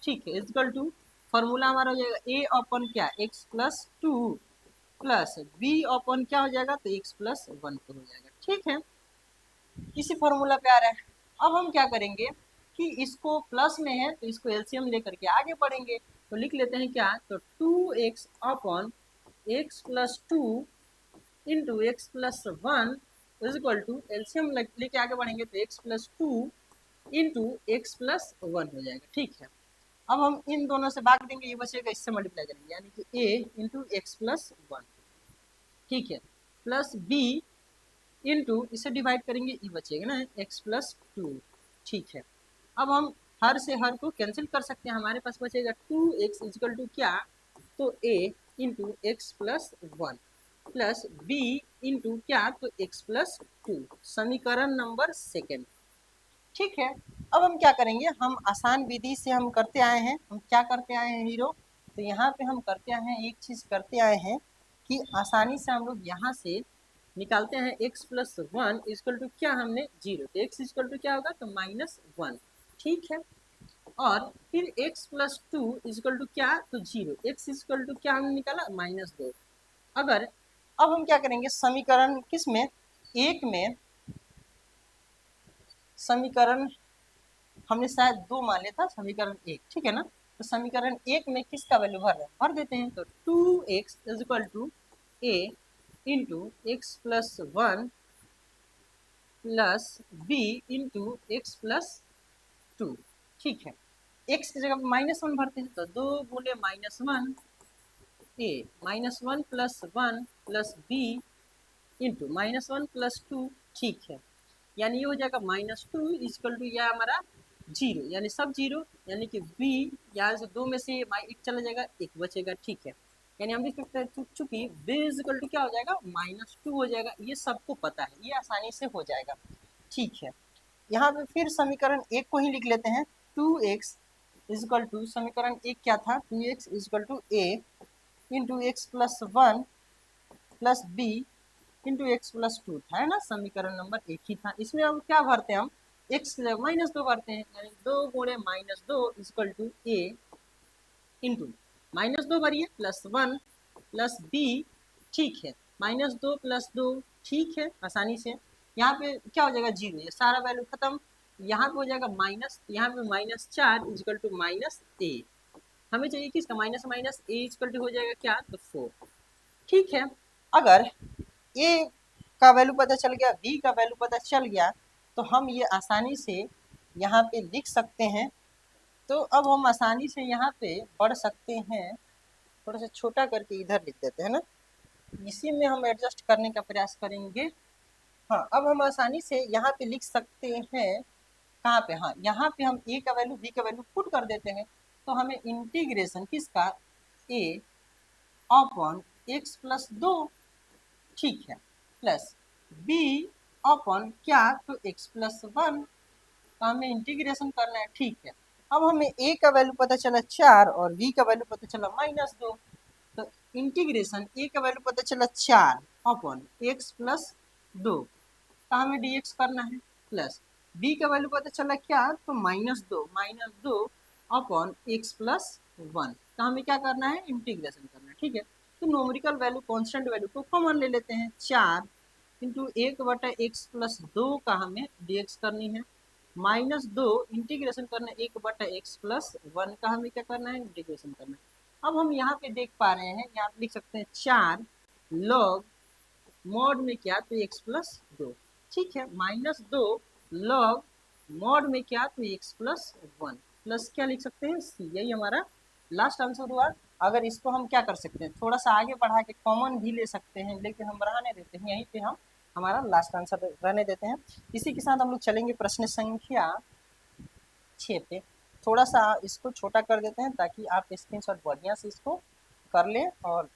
ठीक है, इक्वल टू फॉर्मूला हमारा हो जाएगा a अपॉन क्या, x+2 प्लस b अपॉन क्या हो जाएगा, तो x+1 हो जाएगा। ठीक है, इसी फॉर्मूला पे आ रहा है। अब हम क्या करेंगे, कि इसको प्लस में है तो इसको एलसीएम लेकर के आगे बढ़ेंगे। तो लिख लेते हैं क्या, तो 2x upon x plus 2 into x plus 1 is equal to LCM लेके आगे बढ़ेंगे तो x plus 2 into x plus 1 हो जाएगा। ठीक है, अब हम इन दोनों से भाग देंगे, ये बचेगा, इससे मल्टीप्लाई करेंगे, यानी कि a इंटू एक्स प्लस 1, ठीक है, प्लस b इंटू इसे डिवाइड करेंगे, ये बचेगा ना x प्लस 2, ठीक है। अब हम हर से हर को कैंसिल कर सकते हैं, हमारे पास बचेगा 2x इजिकल टू क्या, तो a into x plus 1 plus b into क्या, तो x प्लस 2, समीकरण नंबर सेकेंड। ठीक है, अब हम क्या करेंगे, हम आसान विधि से हम करते आए हैं, हम क्या करते आए हैं हीरो, तो यहाँ पे हम करते आए हैं, एक चीज़ करते आए हैं कि आसानी से हम लोग यहाँ से निकालते हैं x प्लस 1 इजकल टू क्या, हमने 0, तो x इजकल टू क्या होगा, तो -1, ठीक है, और फिर x प्लस 2 इजकल टू क्या, तो 0, x इजकल टू क्या हमने निकाला, -2। अगर अब हम क्या करेंगे, समीकरण किस में, एक में, समीकरण हमने शायद 2 मान लिया था, समीकरण 1, ठीक है ना, तो समीकरण 1 में किसका वैल्यू भर रहे हैं, भर देते हैं, तो 2x is equal to a into x plus 1 plus b into x plus 2, ठीक है, x की जगह -1 भरते हैं, तो 2 गुणे -1 a -1 plus 1 plus b into -1 plus 2, ठीक है, यानी ये हो जाएगा -2 इजकल टू यह हमारा 0, यानी सब 0, यानी कि b यहाँ से 2 में से एक चला जाएगा, एक बचेगा, ठीक है, यानी हम लिख सकते हैं चूंकि b इजकल टू क्या हो जाएगा, -2 हो जाएगा, ये सबको पता है, ये आसानी से हो जाएगा, ठीक है। यहाँ पे फिर समीकरण 1 को ही लिख लेते हैं, 2x इजकल टू, समीकरण 1 क्या था, 2x equal to a into x plus 1 plus b into x plus 2 था, है ना, समीकरण नंबर 1 ही था। इसमें हम क्या भरते हैं, हम x की जगह -2 भरते हैं, यानी 2 गुणे -2 इजकल टू a इंटू -2 भरिए प्लस 1 प्लस b, ठीक है, -2 प्लस 2, ठीक है, आसानी से यहाँ पे क्या हो जाएगा, 0, ये सारा वैल्यू खत्म, यहाँ पे हो जाएगा माइनस, यहाँ पे -4 इजकल टू -a, हमें चाहिए किसका, minus minus a equal to हो जाएगा क्या, तो 4, ठीक है। अगर a का वैल्यू पता चल गया, b का वैल्यू पता चल गया, तो हम ये आसानी से यहाँ पे लिख सकते हैं। तो अब हम आसानी से यहाँ पे पढ़ सकते हैं, थोड़ा सा छोटा करके इधर लिख देते हैं ना, इसी में हम एडजस्ट करने का प्रयास करेंगे। हाँ, अब हम आसानी से यहाँ पे लिख सकते हैं, कहाँ पे, हाँ, यहाँ पे हम a का वैल्यू b का वैल्यू पुट कर देते हैं, तो हमें इंटीग्रेशन किसका, a अपॉन एक्स प्लस 2, ठीक है, प्लस b अपॉन क्या, तो x प्लस 1, तो हमें इंटीग्रेशन करना है, ठीक है। अब हमें a का वैल्यू पता चला 4 और b का वैल्यू पता चला -2, तो इंटीग्रेशन a का वैल्यू पता चला 4 अपॉन x प्लस 2, तो हमें dx करना है, प्लस b का वैल्यू पता चला क्या, तो -2 अपॉन एक्स प्लस 1, तो हमें क्या करना है, इंटीग्रेशन करना है, ठीक है। तो नोमरिकल वैल्यू, कांस्टेंट वैल्यू को कॉमन ले लेते हैं, 4 इंटू 1/x प्लस 2 का हमें dx करनी है, -2 इंटीग्रेशन करना है 1/x प्लस 1 का हमें क्या करना है, इंटीग्रेशन करना है। अब हम यहाँ पे देख पा रहे हैं, यहाँ पे लिख सकते हैं 4 लॉग मॉड में क्या, तो x प्लस 2, ठीक है, -2 लॉग मॉड में क्या, तो x प्लस 1 प्लस क्या लिख सकते हैं, c, यही हमारा लास्ट आंसर हुआ। अगर इसको हम क्या कर सकते हैं, थोड़ा सा आगे बढ़ा के कॉमन भी ले सकते हैं, लेकिन हम रहने देते हैं, यहीं पे हम हमारा लास्ट आंसर रहने देते हैं। इसी के साथ हम लोग चलेंगे प्रश्न संख्या 6 पे, थोड़ा सा इसको छोटा कर देते हैं ताकि आप स्क्रीनशॉट बढ़िया से इसको कर लें और